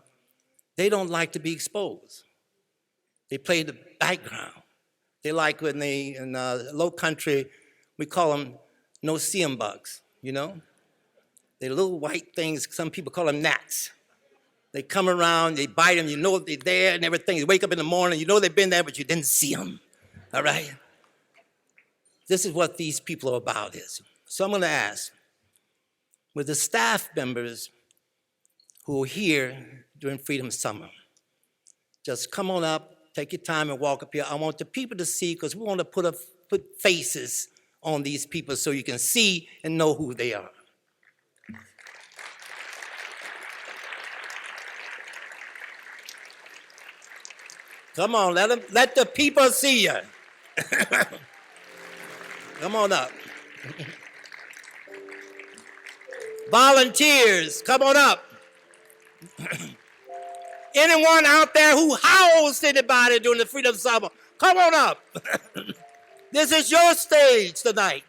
They don't like to be exposed. They play the background. They like when they, in low country, we call them no-see-em bugs, you know? They're little white things, some people call them gnats. They come around, they bite them, you know they're there and everything. You wake up in the morning, you know they've been there, but you didn't see them, all right? This is what these people are about is. So I'm gonna ask, with the staff members who are here during Freedom Summer, just come on up, take your time and walk up here. I want the people to see, because we want to put faces on these people so you can see and know who they are. Come on, let the people see you. Come on up. Volunteers, come on up. Anyone out there who housed anybody during the Freedom Summer, come on up. This is your stage tonight.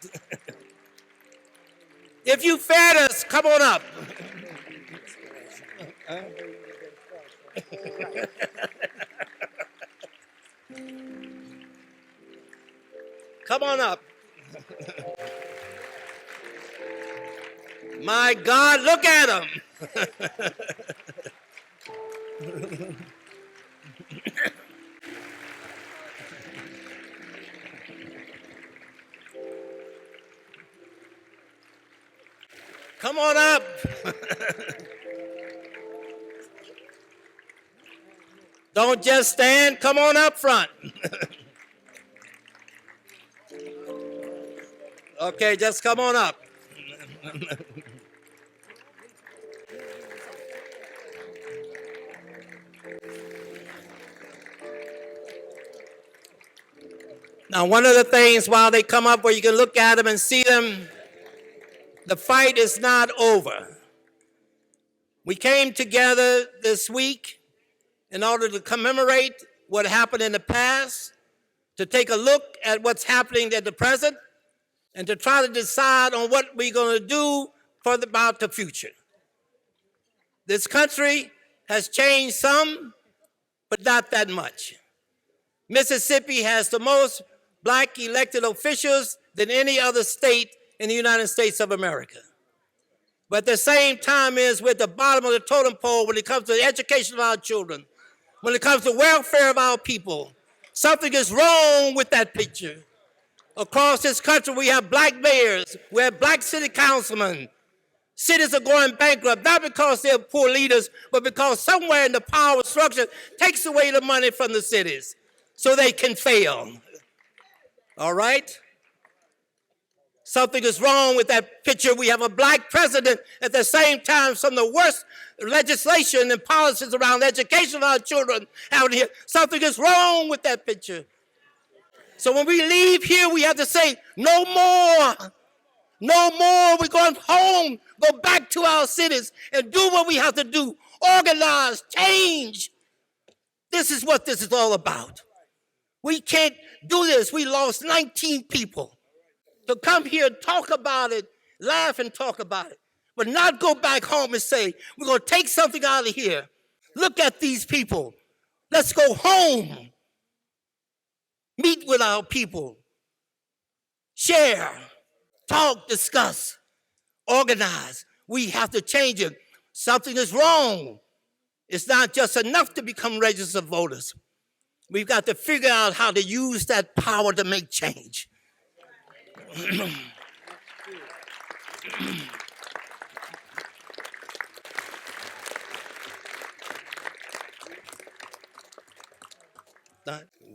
If you fed us, come on up. Come on up. My God, look at him. Come on up. Don't just stand, come on up front. Okay, just come on up. Now, one of the things while they come up where you can look at them and see them, the fight is not over. We came together this week in order to commemorate what happened in the past, to take a look at what's happening at the present, and to try to decide on what we're going to do about the future. This country has changed some, but not that much. Mississippi has the most black elected officials than any other state in the United States of America. But at the same time is we're at the bottom of the totem pole when it comes to the education of our children, when it comes to welfare of our people. Something is wrong with that picture. Across this country, we have black mayors, we have black city councilmen. Cities are going bankrupt, not because they're poor leaders, but because somewhere in the power structure takes away the money from the cities so they can fail. All right? Something is wrong with that picture. We have a black president at the same time. Some of the worst legislation and policies around education of our children out here. Something is wrong with that picture. So when we leave here, we have to say, no more. No more. We're going home, go back to our cities and do what we have to do. Organize, change. This is what this is all about. We can't do this. We lost 19 people. To come here and talk about it, laugh and talk about it, but not go back home and say, we're going to take something out of here. Look at these people. Let's go home. Meet with our people. Share, talk, discuss, organize. We have to change it. Something is wrong. It's not just enough to become registered voters. We've got to figure out how to use that power to make change.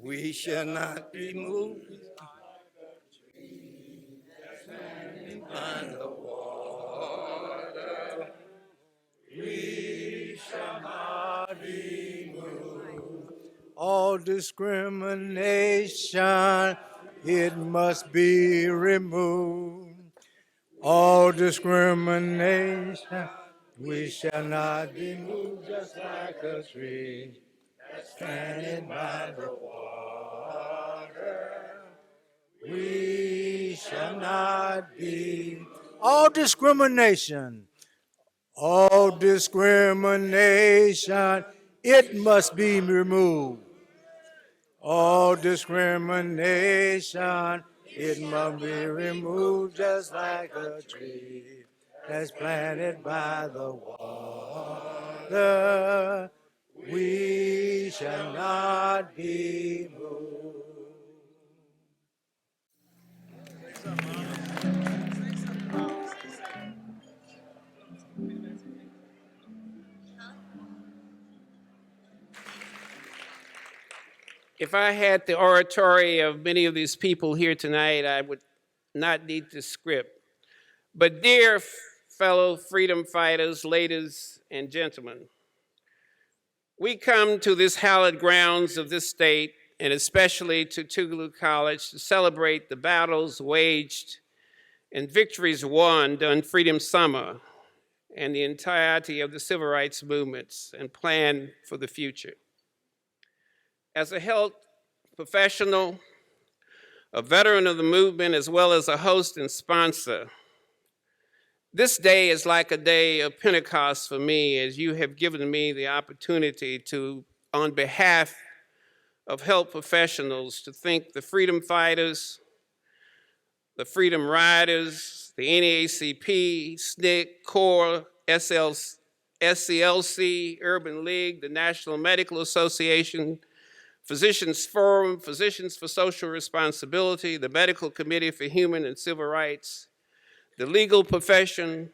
We shall not be moved by the water. We shall not be moved. All discrimination, it must be removed. All discrimination, we shall not be moved just like a tree standing by the water. We shall not be. All discrimination, it must be removed. All discrimination, it must be removed just like a tree that's planted by the water. We shall not be moved. If I had the oratory of many of these people here tonight, I would not need this script. But dear fellow freedom fighters, ladies and gentlemen, we come to this hallowed grounds of this state, and especially to Tougaloo College, to celebrate the battles waged and victories won during Freedom Summer and the entirety of the civil rights movements and plan for the future. As a health professional, a veteran of the movement, as well as a host and sponsor, this day is like a day of Pentecost for me, as you have given me the opportunity to, on behalf of health professionals, to thank the freedom fighters, the freedom riders, the NAACP, SNCC, CORE, SCLC, Urban League, the National Medical Association, Physicians Forum, Physicians for Social Responsibility, the Medical Committee for Human and Civil Rights, the legal profession,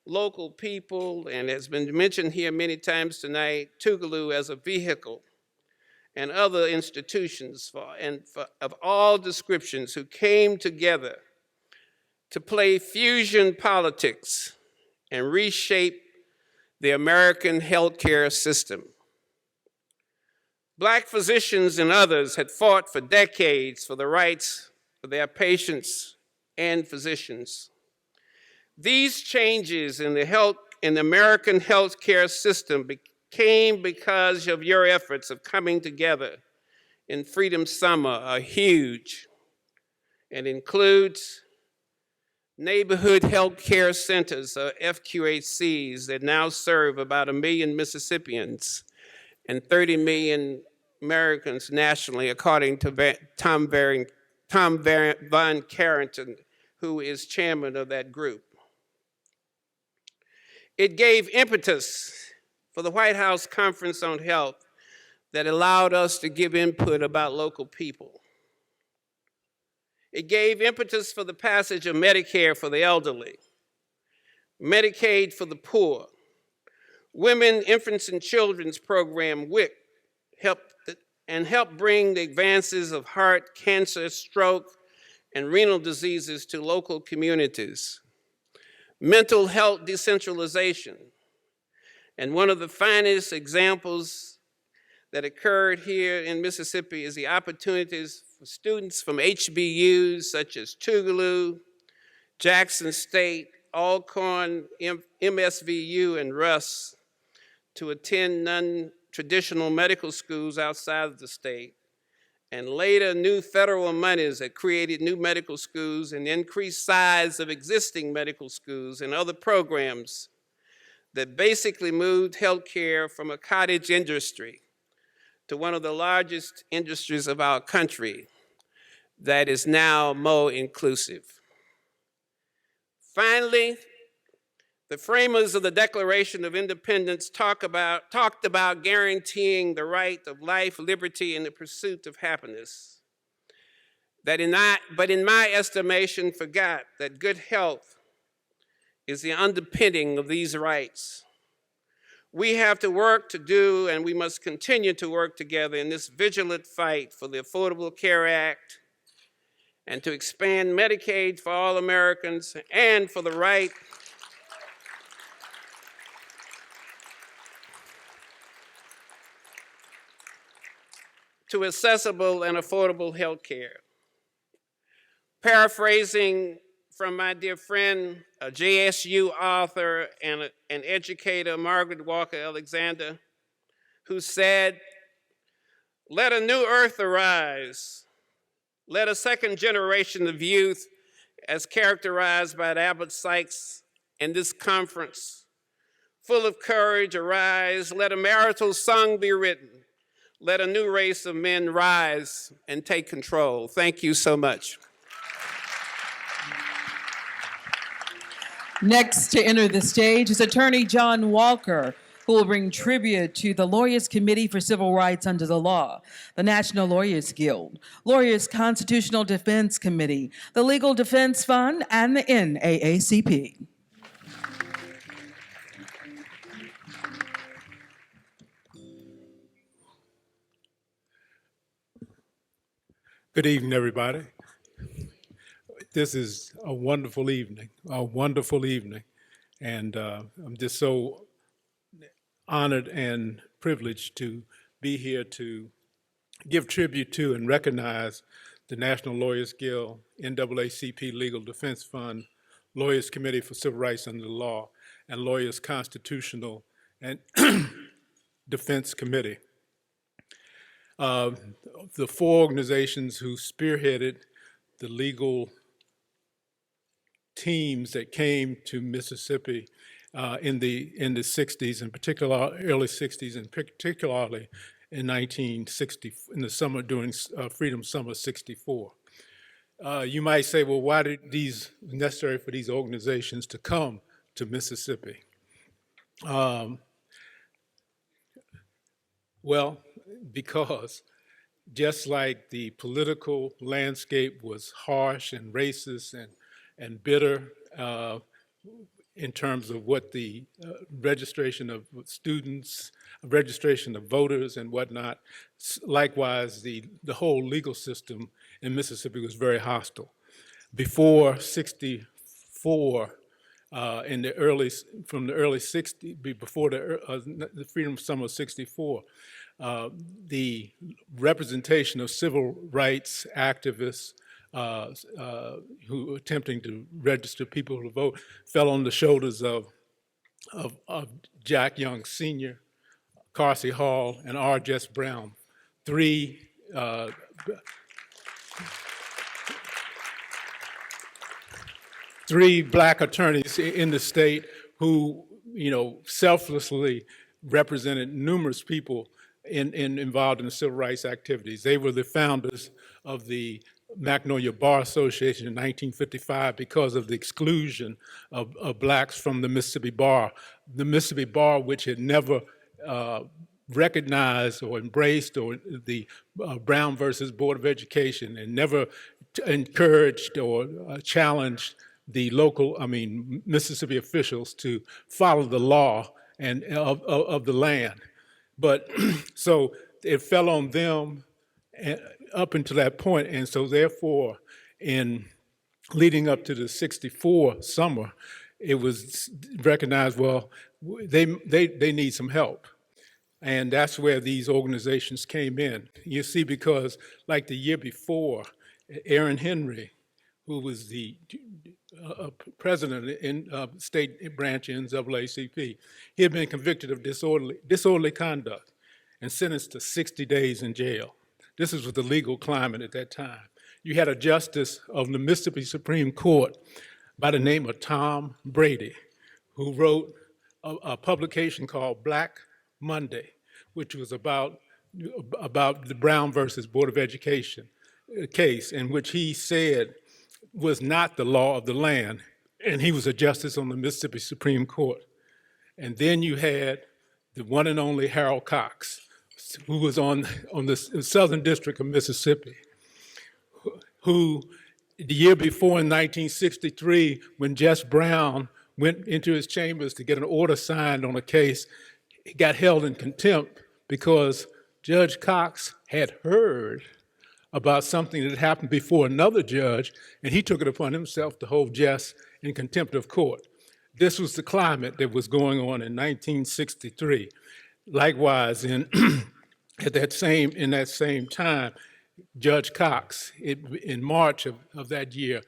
local people, and has been mentioned here many times tonight, Tougaloo as a vehicle, and other institutions of all descriptions who came together to play fusion politics and reshape the American healthcare system. Black physicians and others had fought for decades for the rights of their patients and physicians. These changes in the American healthcare system came because of your efforts of coming together in Freedom Summer are huge and includes neighborhood health care centers, or FQHCs, that now serve about 1 million Mississippians and 30 million Americans nationally, according to Tom Van Carrington, who is chairman of that group. It gave impetus for the White House Conference on Health that allowed us to give input about local people. It gave impetus for the passage of Medicare for the elderly, Medicaid for the poor, Women, Infants, and Children's Program, WIC, helped bring the advances of heart, cancer, stroke, and renal diseases to local communities. Mental health decentralization, and one of the finest examples that occurred here in Mississippi is the opportunities for students from HBUs such as Tougaloo, Jackson State, Alcorn, MSVU, and Russ to attend non-traditional medical schools outside of the state, and later new federal monies that created new medical schools and increased size of existing medical schools and other programs that basically moved healthcare from a cottage industry to one of the largest industries of our country that is now more inclusive. Finally, the framers of the Declaration of Independence talked about guaranteeing the right of life, liberty, and the pursuit of happiness. But in my estimation, forgot that good health is the underpinning of these rights. We have to work to do, and we must continue to work together in this vigilant fight for the Affordable Care Act and to expand Medicaid for all Americans and for the right to accessible and affordable health care. Paraphrasing from my dear friend, a JSU author and an educator, Margaret Walker Alexander, who said, "Let a new earth arise. Let a second generation of youth, as characterized by Albert Sykes and this conference, full of courage, arise. Let a marital song be written. Let a new race of men rise and take control. Thank you so much. Next to enter the stage is Attorney John Walker, who will bring tribute to the Lawyers Committee for Civil Rights Under the Law, the National Lawyers Guild, Lawyers Constitutional Defense Committee, the Legal Defense Fund, and the NAACP. Good evening, everybody. This is a wonderful evening, and I'm just so honored and privileged to be here to give tribute to and recognize the National Lawyers Guild, NAACP Legal Defense Fund, Lawyers Committee for Civil Rights Under the Law, and Lawyers Constitutional and Defense Committee. The four organizations who spearheaded the legal teams that came to Mississippi in the 60s, in particular early 60s, and particularly in 1960, in the summer during Freedom Summer '64. You might say, well, why did these necessary for these organizations to come to Mississippi? Well, because just like the political landscape was harsh and racist and bitter in terms of what the registration of students, registration of voters and whatnot, likewise the whole legal system in Mississippi was very hostile. Before '64, from the early '60s, before the Freedom Summer '64, the representation of civil rights activists who were attempting to register people to vote fell on the shoulders of Jack Young Sr., Carsey Hall, and R. Jess Brown, three Black attorneys in the state who, selflessly represented numerous people involved in the civil rights activities. They were the founders of the Magnolia Bar Association in 1955 because of the exclusion of Blacks from the Mississippi Bar. The Mississippi Bar, which had never recognized or embraced the Brown versus Board of Education and never encouraged or challenged the Mississippi officials to follow the law and of the land. But so it fell on them up until that point, and so therefore, in leading up to the '64 summer, it was recognized, well, they need some help. And that's where these organizations came in. You see, because like the year before, Aaron Henry, who was the president in state branch NAACP, he had been convicted of disorderly conduct and sentenced to 60 days in jail. This was the legal climate at that time. You had a justice of the Mississippi Supreme Court by the name of Tom Brady, who wrote a publication called Black Monday, which was about the Brown versus Board of Education case, in which he said was not the law of the land, and he was a justice on the Mississippi Supreme Court. And then you had the one and only Harold Cox, who was on the Southern District of Mississippi, who the year before in 1963, when Jess Brown went into his chambers to get an order signed on a case, he got held in contempt because Judge Cox had heard about something that happened before another judge, and he took it upon himself to hold Jess in contempt of court. This was the climate that was going on in 1963. Likewise, in that same time, Judge Cox, in March of that year,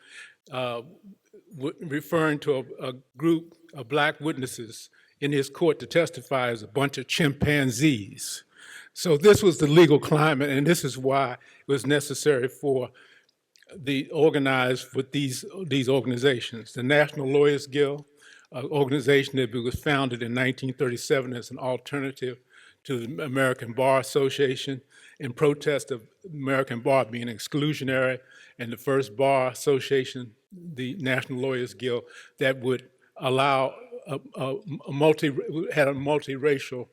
referring to a group of Black witnesses in his court to testify as a bunch of chimpanzees. So this was the legal climate, and this is why it was necessary for the organized with these organizations, the National Lawyers Guild, organization that was founded in 1937 as an alternative to the American Bar Association in protest of American bar being exclusionary, and the first bar association, the National Lawyers Guild, that would allow had a multiracial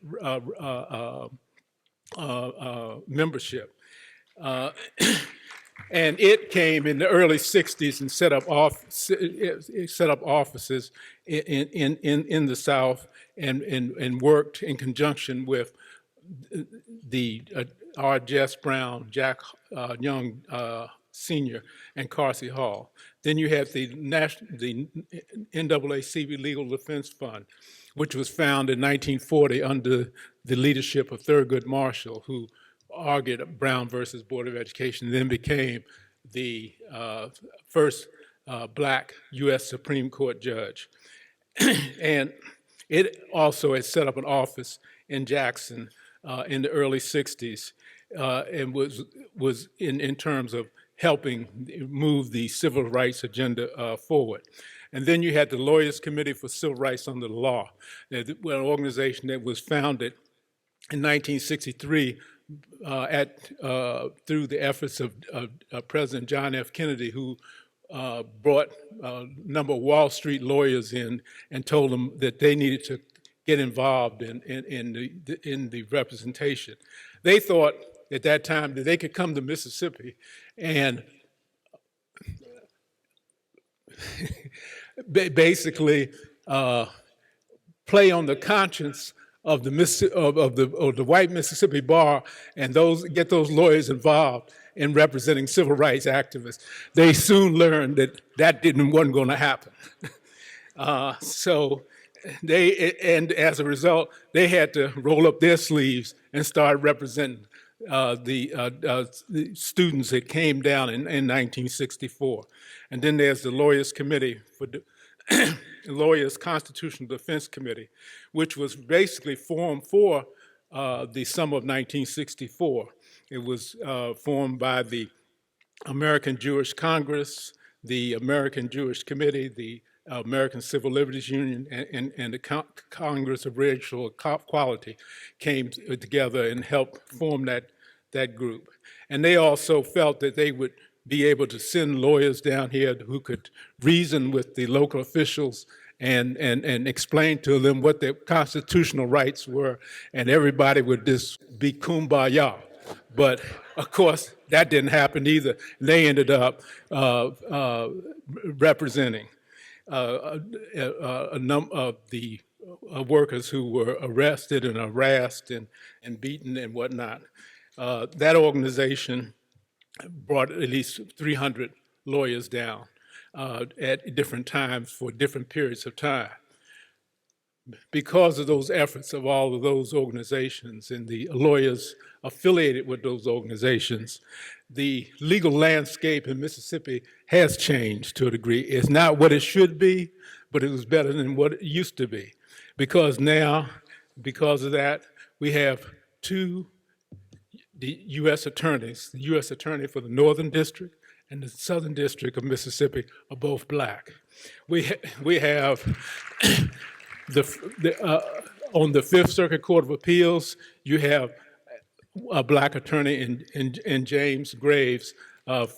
membership. And it came in the early 60s and set up offices in the South and worked in conjunction with the R. Jess Brown, Jack Young Sr., and Carsey Hall. Then you have the NAACP Legal Defense Fund, which was founded in 1940 under the leadership of Thurgood Marshall, who argued Brown versus Board of Education, and then became the first black U.S. Supreme Court judge. And it also had set up an office in Jackson in the early 60s and was in terms of helping move the civil rights agenda forward. And then you had the Lawyers Committee for Civil Rights Under the Law, an organization that was founded in 1963 through the efforts of President John F. Kennedy, who brought a number of Wall Street lawyers in and told them that they needed to get involved in the representation. They thought at that time that they could come to Mississippi and basically play on the conscience of the white Mississippi bar and get those lawyers involved in representing civil rights activists. They soon learned that wasn't going to happen. And as a result, they had to roll up their sleeves and start representing the students that came down in 1964. And then there's the Lawyers Committee for the Lawyers Constitutional Defense Committee, which was basically formed for the summer of 1964. It was formed by the American Jewish Congress, the American Jewish Committee, the American Civil Liberties Union, and the Congress of Racial Equality came together and helped form that group. And they also felt that they would be able to send lawyers down here who could reason with the local officials and explain to them what their constitutional rights were, and everybody would just be kumbaya. But of course, that didn't happen either. They ended up representing a number of the workers who were arrested and harassed and beaten and whatnot. That organization brought at least 300 lawyers down at different times for different periods of time. Because of those efforts of all of those organizations and the lawyers affiliated with those organizations, the legal landscape in Mississippi has changed to a degree. It's not what it should be, but it was better than what it used to be. Because now, because of that, we have two U.S. attorneys. The U.S. attorney for the Northern District and the Southern District of Mississippi are both black. We have on the Fifth Circuit Court of Appeals, you have a black attorney in James Graves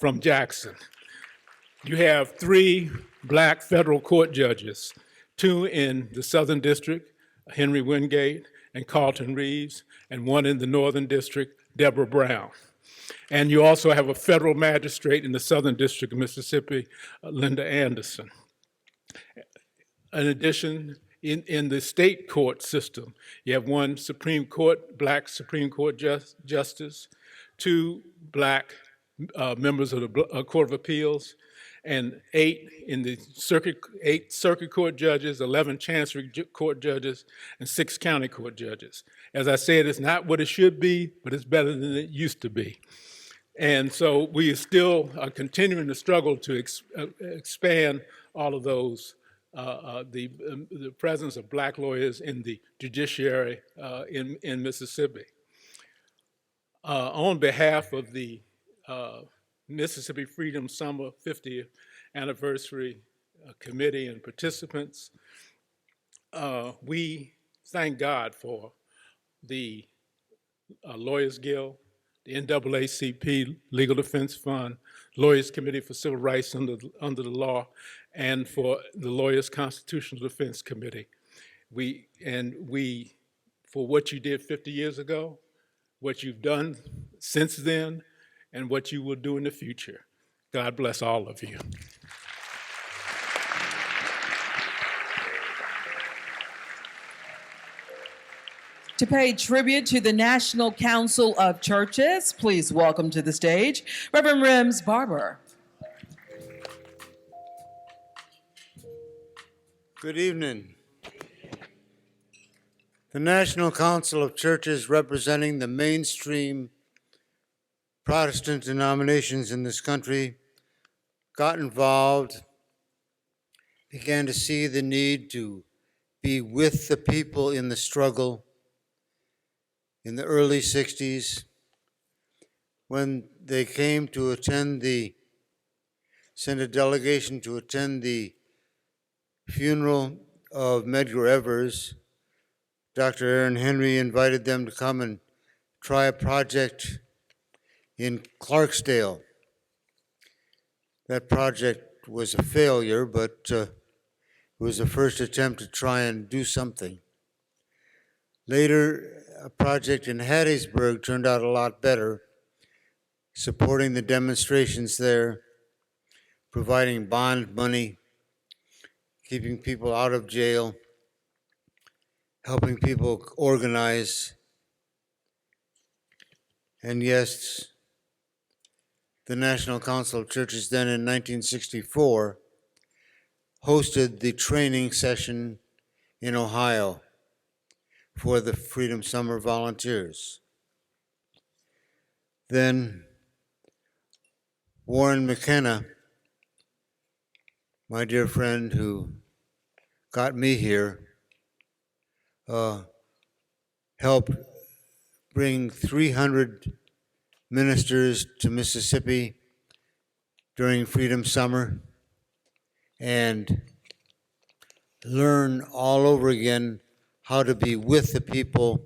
from Jackson. You have 3 black federal court judges, 2 in the Southern District, Henry Wingate and Carlton Reeves, and 1 in the Northern District, Deborah Brown. And you also have a federal magistrate in the Southern District of Mississippi, Linda Anderson. In addition, in the state court system, you have 1 Supreme Court, black Supreme Court justice, 2 black members of the Court of Appeals, and 8 in the eight circuit court judges, 11 chancery court judges, and 6 county court judges. As I said, it's not what it should be, but it's better than it used to be. And so we still are continuing to struggle to expand all of those, the presence of black lawyers in the judiciary in Mississippi. On behalf of the Mississippi Freedom Summer 50th Anniversary Committee and participants, we thank God for the Lawyers Guild, the NAACP Legal Defense Fund, Lawyers Committee for Civil Rights under the law, and for the Lawyers Constitutional Defense Committee. We, for what you did 50 years ago, what you've done since then, and what you will do in the future. God bless all of you. To pay tribute to the National Council of Churches, please welcome to the stage Reverend Rims Barber. Good evening. The National Council of Churches, representing the mainstream Protestant denominations in this country, got involved, began to see the need to be with the people in the struggle in the early 60s, when they came to sent a delegation to attend the funeral of Medgar Evers. Dr. Aaron Henry invited them to come and try a project in Clarksdale. That project was a failure, but it was the first attempt to try and do something. Later, a project in Hattiesburg turned out a lot better, supporting the demonstrations there, providing bond money, keeping people out of jail, helping people organize. And yes, the National Council of Churches then in 1964 hosted the training session in Ohio for the Freedom Summer volunteers. Then Warren McKenna, my dear friend who got me here, helped bring 300 ministers to Mississippi during Freedom Summer and learn all over again how to be with the people,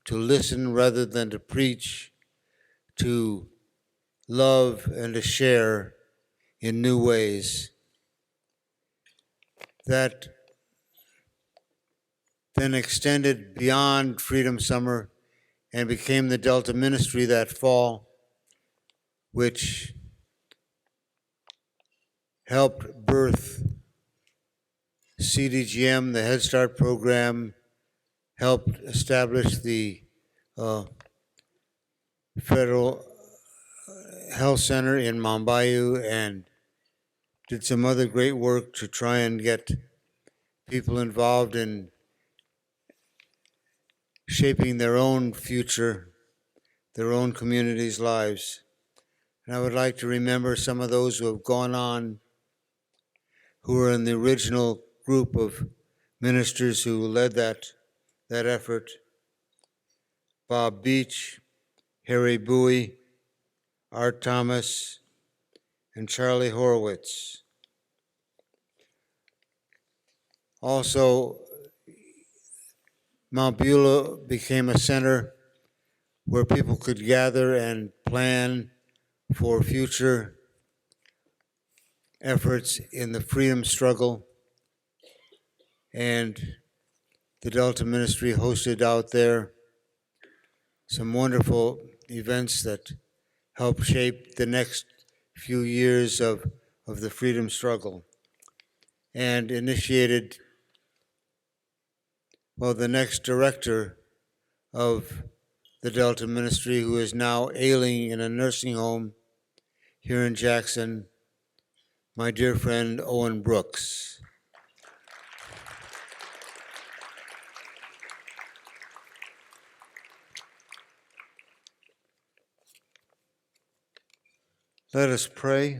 to listen rather than to preach, to love and to share in new ways. That then extended beyond Freedom Summer and became the Delta Ministry that fall, which helped birth CDGM, the Head Start program, helped establish the Federal Health Center in Mount Bayou, and did some other great work to try and get people involved in shaping their own future, their own communities' lives. And I would like to remember some of those who have gone on, who were in the original group of ministers who led that effort. Bob Beach, Harry Bowie, Art Thomas, and Charlie Horowitz. Also, Mount Beulah became a center where people could gather and plan for future efforts in the freedom struggle. And the Delta Ministry hosted out there some wonderful events that helped shape the next few years of the freedom struggle, and initiated, well, the next director of the Delta Ministry, who is now ailing in a nursing home here in Jackson, my dear friend Owen Brooks. Let us pray.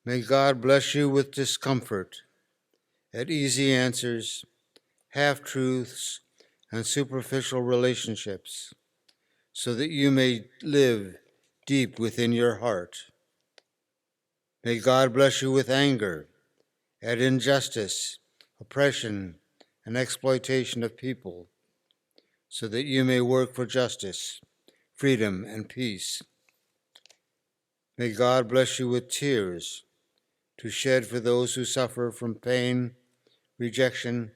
May God bless you with discomfort at easy answers, half-truths, and superficial relationships, so that you may live deep within your heart. May God bless you with anger at injustice, oppression, and exploitation of people, so that you may work for justice, freedom, and peace. May God bless you with tears to shed for those who suffer from pain, rejection,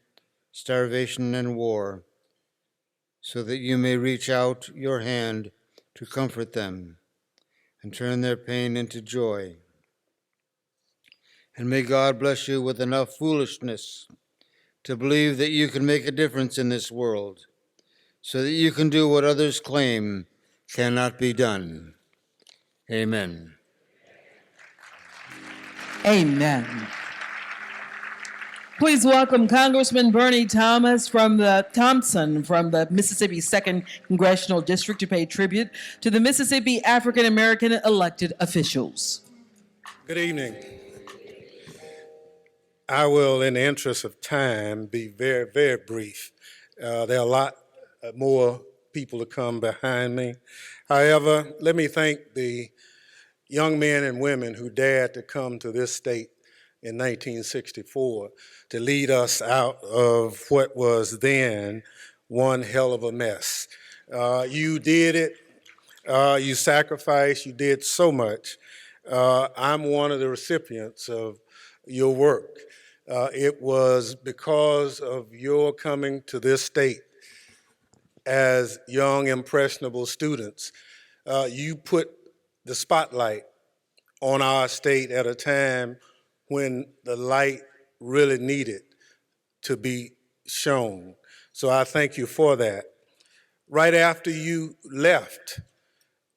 starvation, and war, so that you may reach out your hand to comfort them and turn their pain into joy. And may God bless you with enough foolishness to believe that you can make a difference in this world, so that you can do what others claim cannot be done. Amen. Amen. Please welcome Congressman Bernie Thompson from the Mississippi 2nd Congressional District to pay tribute to the Mississippi African American elected officials. Good evening. I will, in the interest of time, be very, very brief. There are a lot more people to come behind me. However, let me thank the young men and women who dared to come to this state in 1964 to lead us out of what was then one hell of a mess. You did it. You sacrificed. You did so much. I'm one of the recipients of your work. It was because of your coming to this state as young, impressionable students. You put the spotlight on our state at a time when the light really needed to be shown. So I thank you for that. Right after you left,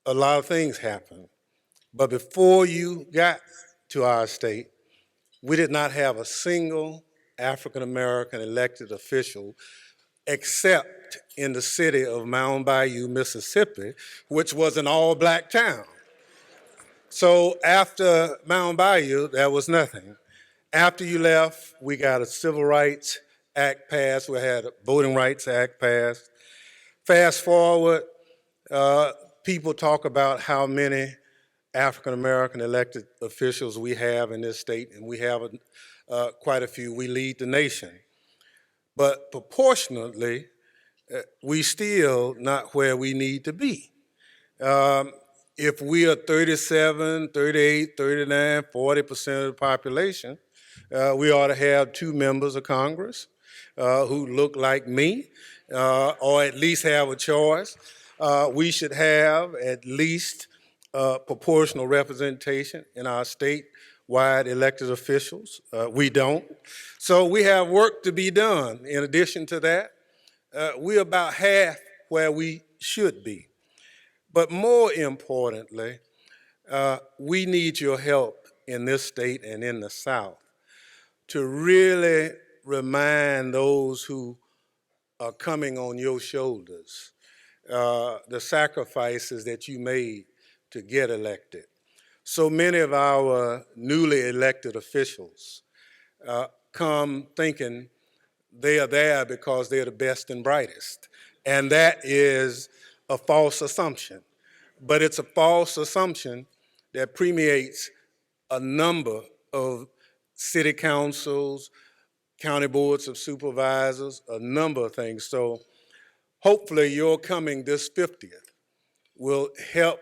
a lot of things happened. But before you got to our state, we did not have a single African American elected official except in the city of Mound Bayou, Mississippi, which was an all-black town. So after Mound Bayou, there was nothing. After you left, we got a Civil Rights Act passed. We had a Voting Rights Act passed. Fast forward, people talk about how many African American elected officials we have in this state, and we have quite a few. We lead the nation. But proportionately, we still not where we need to be. If we are 37, 38, 39, 40% of the population, we ought to have 2 members of Congress who look like me, or at least have a choice. We should have at least proportional representation in our statewide elected officials. We don't. So we have work to be done. In addition to that, we're about half where we should be. But more importantly, we need your help in this state and in the South to really remind those who are coming on your shoulders the sacrifices that you made to get elected. So many of our newly elected officials come thinking they are there because they're the best and brightest. And that is a false assumption. But it's a false assumption that permeates a number of city councils, county boards of supervisors, a number of things. So hopefully your coming this 50th will help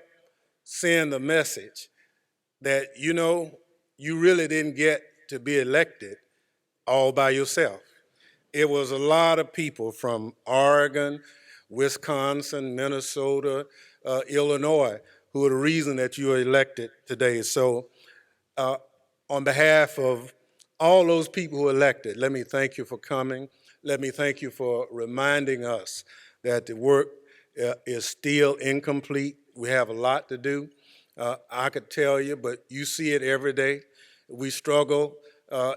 send a message that, you know, you really didn't get to be elected all by yourself. It was a lot of people from Oregon, Wisconsin, Minnesota, Illinois, who are the reason that you are elected today. So on behalf of all those people who are elected, let me thank you for coming. Let me thank you for reminding us that the work is still incomplete. We have a lot to do. I could tell you, but you see it every day. We struggle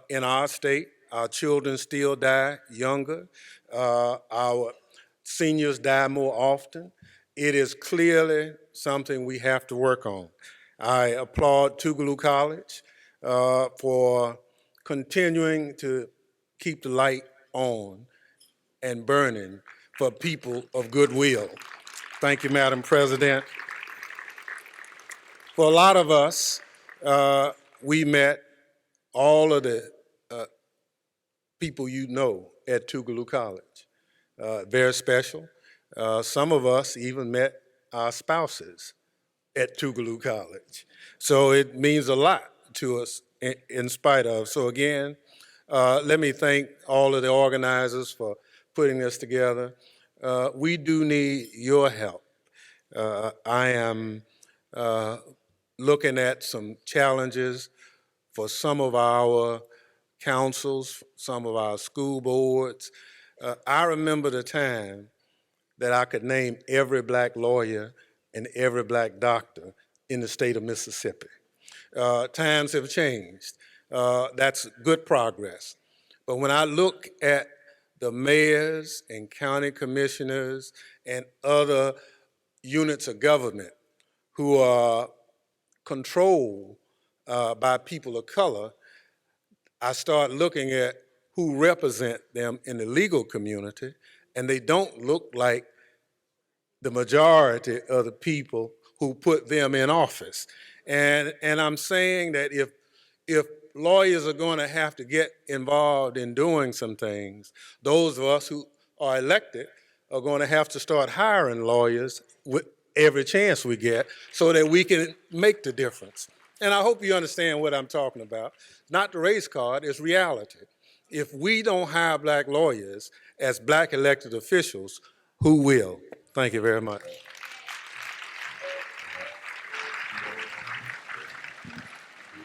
in our state. Our children still die younger. Our seniors die more often. It is clearly something we have to work on. I applaud Tougaloo College for continuing to keep the light on and burning for people of goodwill. Thank you, Madam President. For a lot of us, we met all of the people you know at Tougaloo College. Very special. Some of us even met our spouses at Tougaloo College. So it means a lot to us in spite of. So again, let me thank all of the organizers for putting this together. We do need your help. I am looking at some challenges for some of our councils, some of our school boards. I remember the time that I could name every black lawyer and every black doctor in the state of Mississippi. Times have changed. That's good progress. But when I look at the mayors and county commissioners and other units of government who are controlled by people of color, I start looking at who represent them in the legal community, and they don't look like the majority of the people who put them in office. And I'm saying that if lawyers are going to have to get involved in doing some things, those of us who are elected are going to have to start hiring lawyers with every chance we get so that we can make the difference. And I hope you understand what I'm talking about. Not the race card, it's reality. If we don't hire black lawyers as black elected officials, who will? Thank you very much.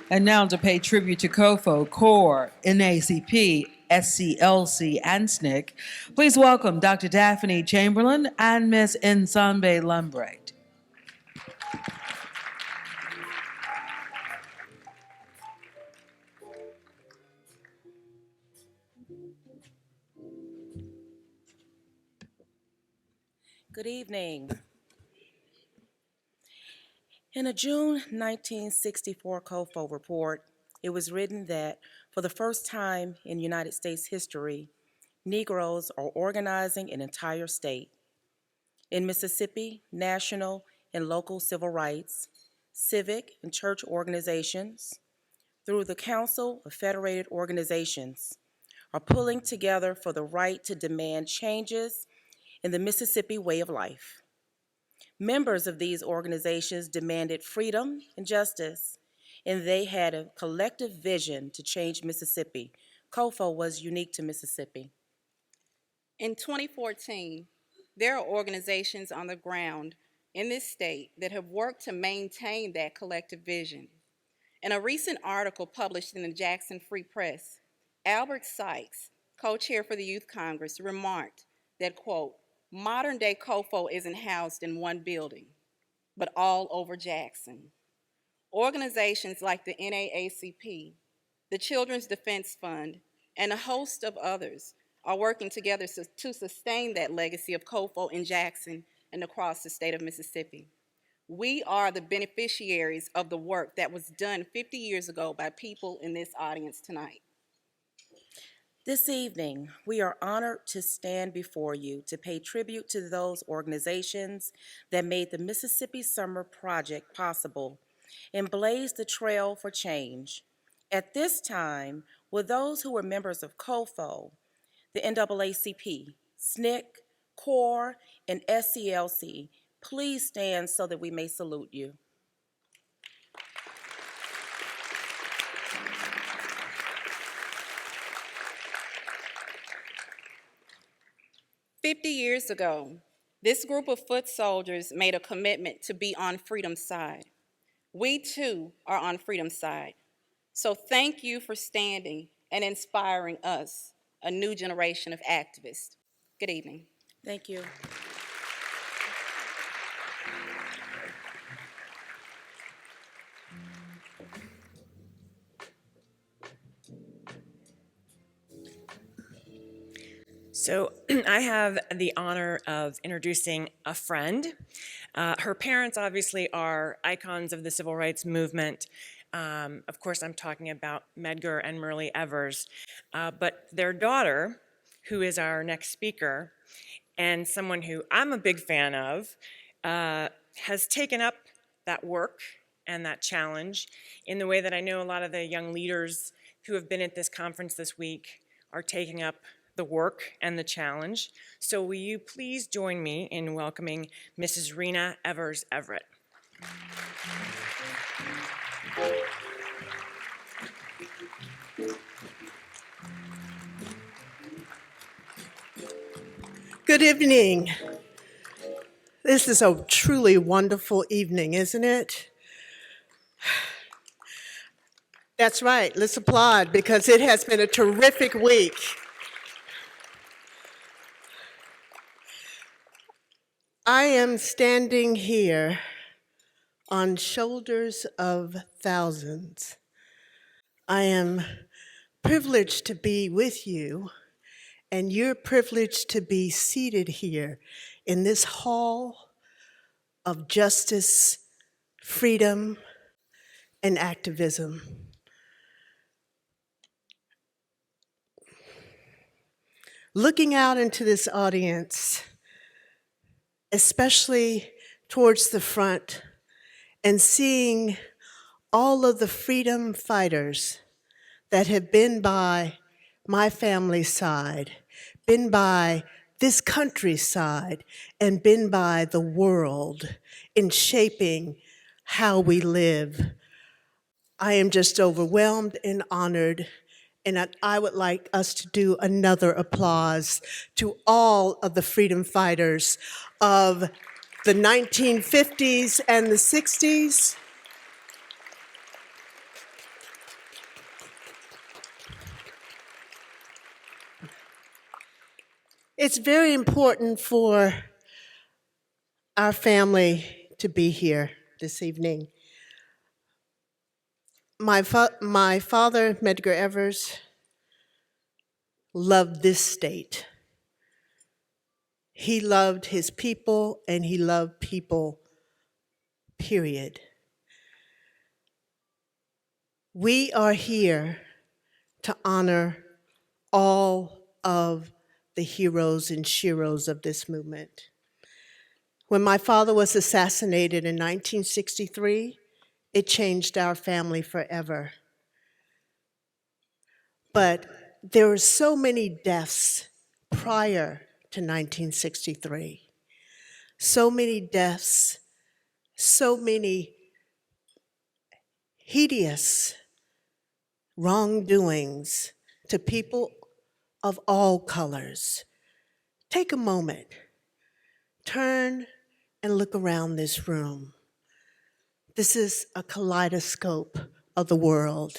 And now to pay tribute to COFO, CORE, NACP, SCLC, and SNCC, please welcome Dr. Daphne Chamberlain and Ms. Nsambe Lumbright. Good evening. In a June 1964 COFO report, it was written that for the first time in United States history, Negroes are organizing an entire state. In Mississippi, national and local civil rights, civic and church organizations, through the Council of Federated Organizations, are pulling together for the right to demand changes in the Mississippi way of life. Members of these organizations demanded freedom and justice, and they had a collective vision to change Mississippi. COFO was unique to Mississippi. In 2014, there are organizations on the ground in this state that have worked to maintain that collective vision. In a recent article published in the Jackson Free Press, Albert Sykes, co-chair for the Youth Congress, remarked that, quote, modern-day COFO isn't housed in one building, but all over Jackson. Organizations like the NAACP, the Children's Defense Fund, and a host of others are working together to sustain that legacy of COFO in Jackson and across the state of Mississippi. We are the beneficiaries of the work that was done 50 years ago by people in this audience tonight. This evening, we are honored to stand before you to pay tribute to those organizations that made the Mississippi Summer Project possible and blazed the trail for change. At this time, with those who were members of COFO, the NAACP, SNCC, CORE, and SCLC, please stand so that we may salute you. "50 years ago, this group of foot soldiers made a commitment to be on freedom's side. We too are on freedom's side. So thank you for standing and inspiring us, a new generation of activists. Good evening. Thank you. So I have the honor of introducing a friend. Her parents obviously are icons of the civil rights movement. Of course, I'm talking about Medgar and Myrlie Evers. But their daughter, who is our next speaker, and someone who I'm a big fan of, has taken up that work and that challenge in the way that I know a lot of the young leaders who have been at this conference this week are taking up the work and the challenge. So will you please join me in welcoming Mrs. Rena Evers Everett. Good evening. This is a truly wonderful evening, isn't it? That's right, let's applaud because it has been a terrific week. I am standing here on shoulders of thousands. I am privileged to be with you, and you're privileged to be seated here in this hall of justice, freedom, and activism. Looking out into this audience, especially towards the front, and seeing all of the freedom fighters that have been by my family's side, been by this country's side, and been by the world in shaping how we live. I am just overwhelmed and honored, and I would like us to do another applause to all of the freedom fighters of the 1950s and the 60s. It's very important for our family to be here this evening. My father, Medgar Evers, loved this state. He loved his people, and he loved people, period. We are here to honor all of the heroes and sheroes of this movement. When my father was assassinated in 1963, it changed our family forever. But there were so many deaths prior to 1963. So many deaths, so many hideous wrongdoings to people of all colors. Take a moment, turn and look around this room. This is a kaleidoscope of the world,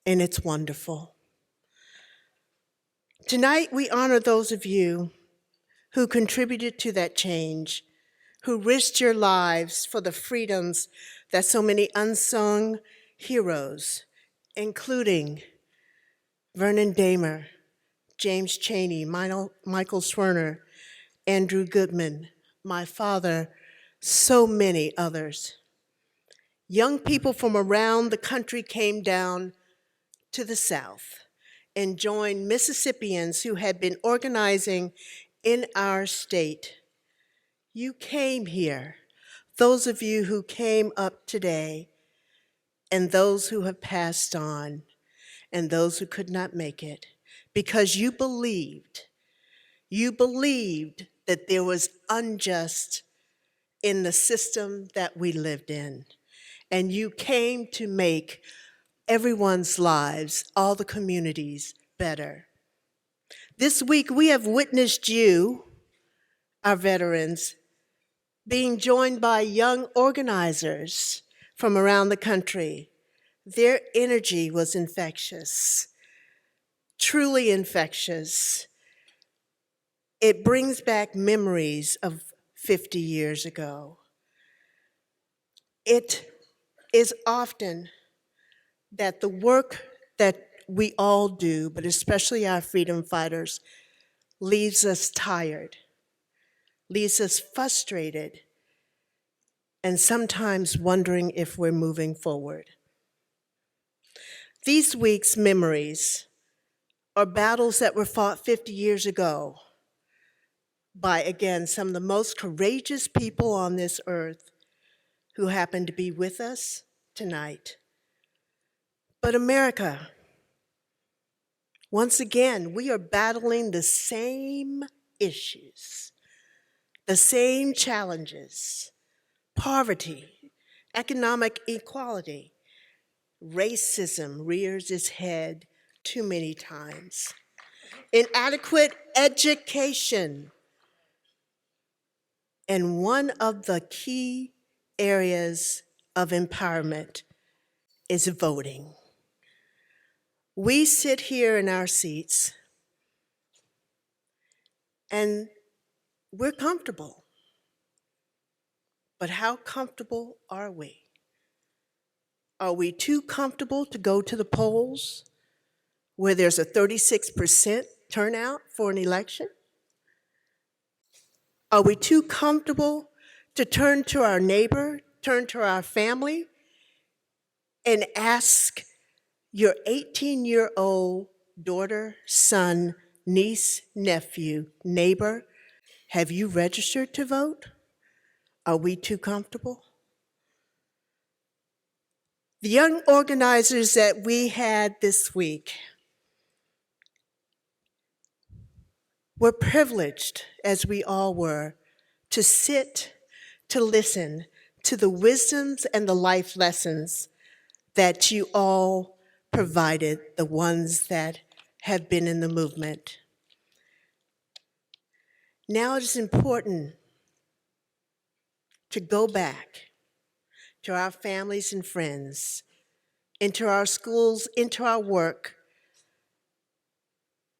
and it's wonderful. Tonight, we honor those of you who contributed to that change, who risked your lives for the freedoms that so many unsung heroes, including Vernon Dahmer, James Chaney, Michael Swerner, Andrew Goodman, my father, so many others. Young people from around the country came down to the South and joined Mississippians who had been organizing in our state. You came here, those of you who came up today, and those who have passed on, and those who could not make it, because you believed that there was unjust in the system that we lived in. And you came to make everyone's lives, all the communities, better. This week, we have witnessed you, our veterans, being joined by young organizers from around the country. Their energy was infectious, truly infectious. It brings back memories of 50 years ago. It is often that the work that we all do, but especially our freedom fighters, leaves us tired, leaves us frustrated, and sometimes wondering if we're moving forward. These week's memories are battles that were fought 50 years ago by, again, some of the most courageous people on this earth who happen to be with us tonight. But America, Once again, we are battling the same issues, the same challenges: poverty, economic equality, racism rears its head too many times, inadequate education, and one of the key areas of empowerment is voting. We sit here in our seats and we're comfortable. But how comfortable are we? Are we too comfortable to go to the polls where there's a 36% turnout for an election? Are we too comfortable to turn to our neighbor, turn to our family, and ask your 18-year-old daughter, son, niece, nephew, neighbor, have you registered to vote? Are we too comfortable? The young organizers that we had this week were privileged, as we all were, to sit, to listen to the wisdoms and the life lessons that you all provided, the ones that have been in the movement. Now it is important to go back to our families and friends, into our schools, into our work,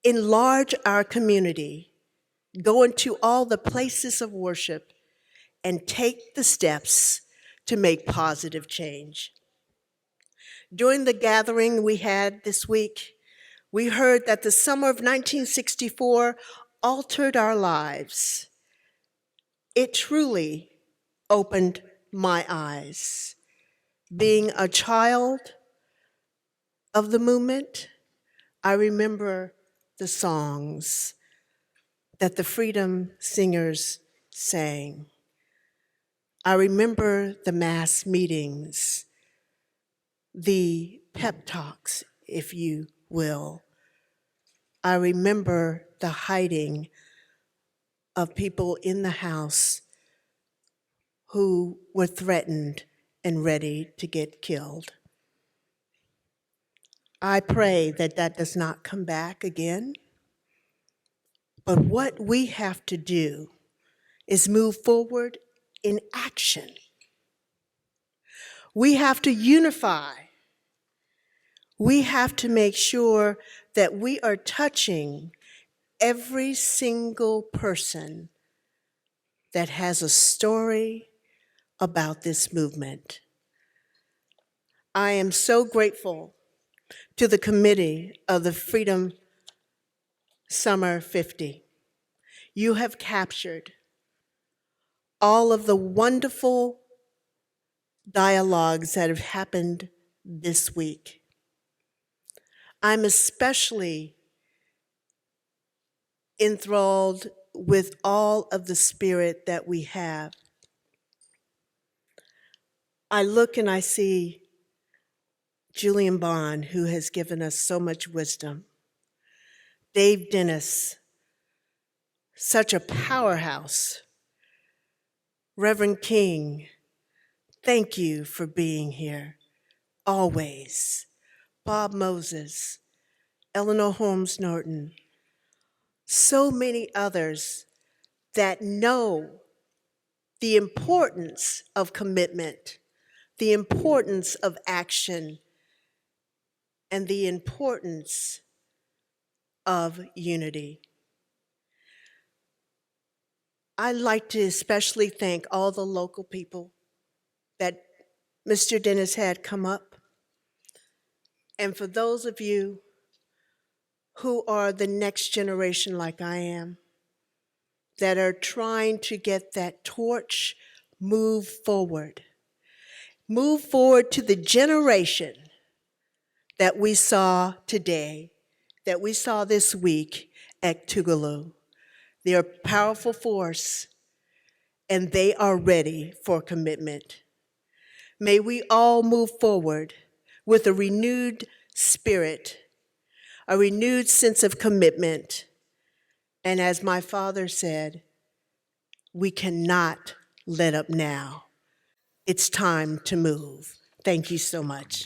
enlarge our community, go into all the places of worship, and take the steps to make positive change. During the gathering we had this week, we heard that the summer of 1964 altered our lives. It truly opened my eyes. Being a child of the movement, I remember the songs that the freedom singers sang. I remember the mass meetings, the pep talks, if you will. I remember the hiding of people in the house who were threatened and ready to get killed. I pray that that does not come back again. But what we have to do is move forward in action. We have to unify. We have to make sure that we are touching every single person that has a story about this movement. I am so grateful to the committee of the Freedom Summer 50. You have captured all of the wonderful dialogues that have happened this week. I'm especially enthralled with all of the spirit that we have. I look and I see Julian Bond, who has given us so much wisdom. Dave Dennis, such a powerhouse. Reverend King, thank you for being here, always. Bob Moses, Eleanor Holmes Norton, so many others that know the importance of commitment, the importance of action, and the importance of unity. I'd like to especially thank all the local people that Mr. Dennis had come up. And for those of you who are the next generation like I am, that are trying to get that torch moved forward. Move forward to the generation that we saw today, that we saw this week at Tougaloo. They're a powerful force, and they are ready for commitment. May we all move forward with a renewed spirit, a renewed sense of commitment. And as my father said, we cannot let up now. It's time to move. Thank you so much.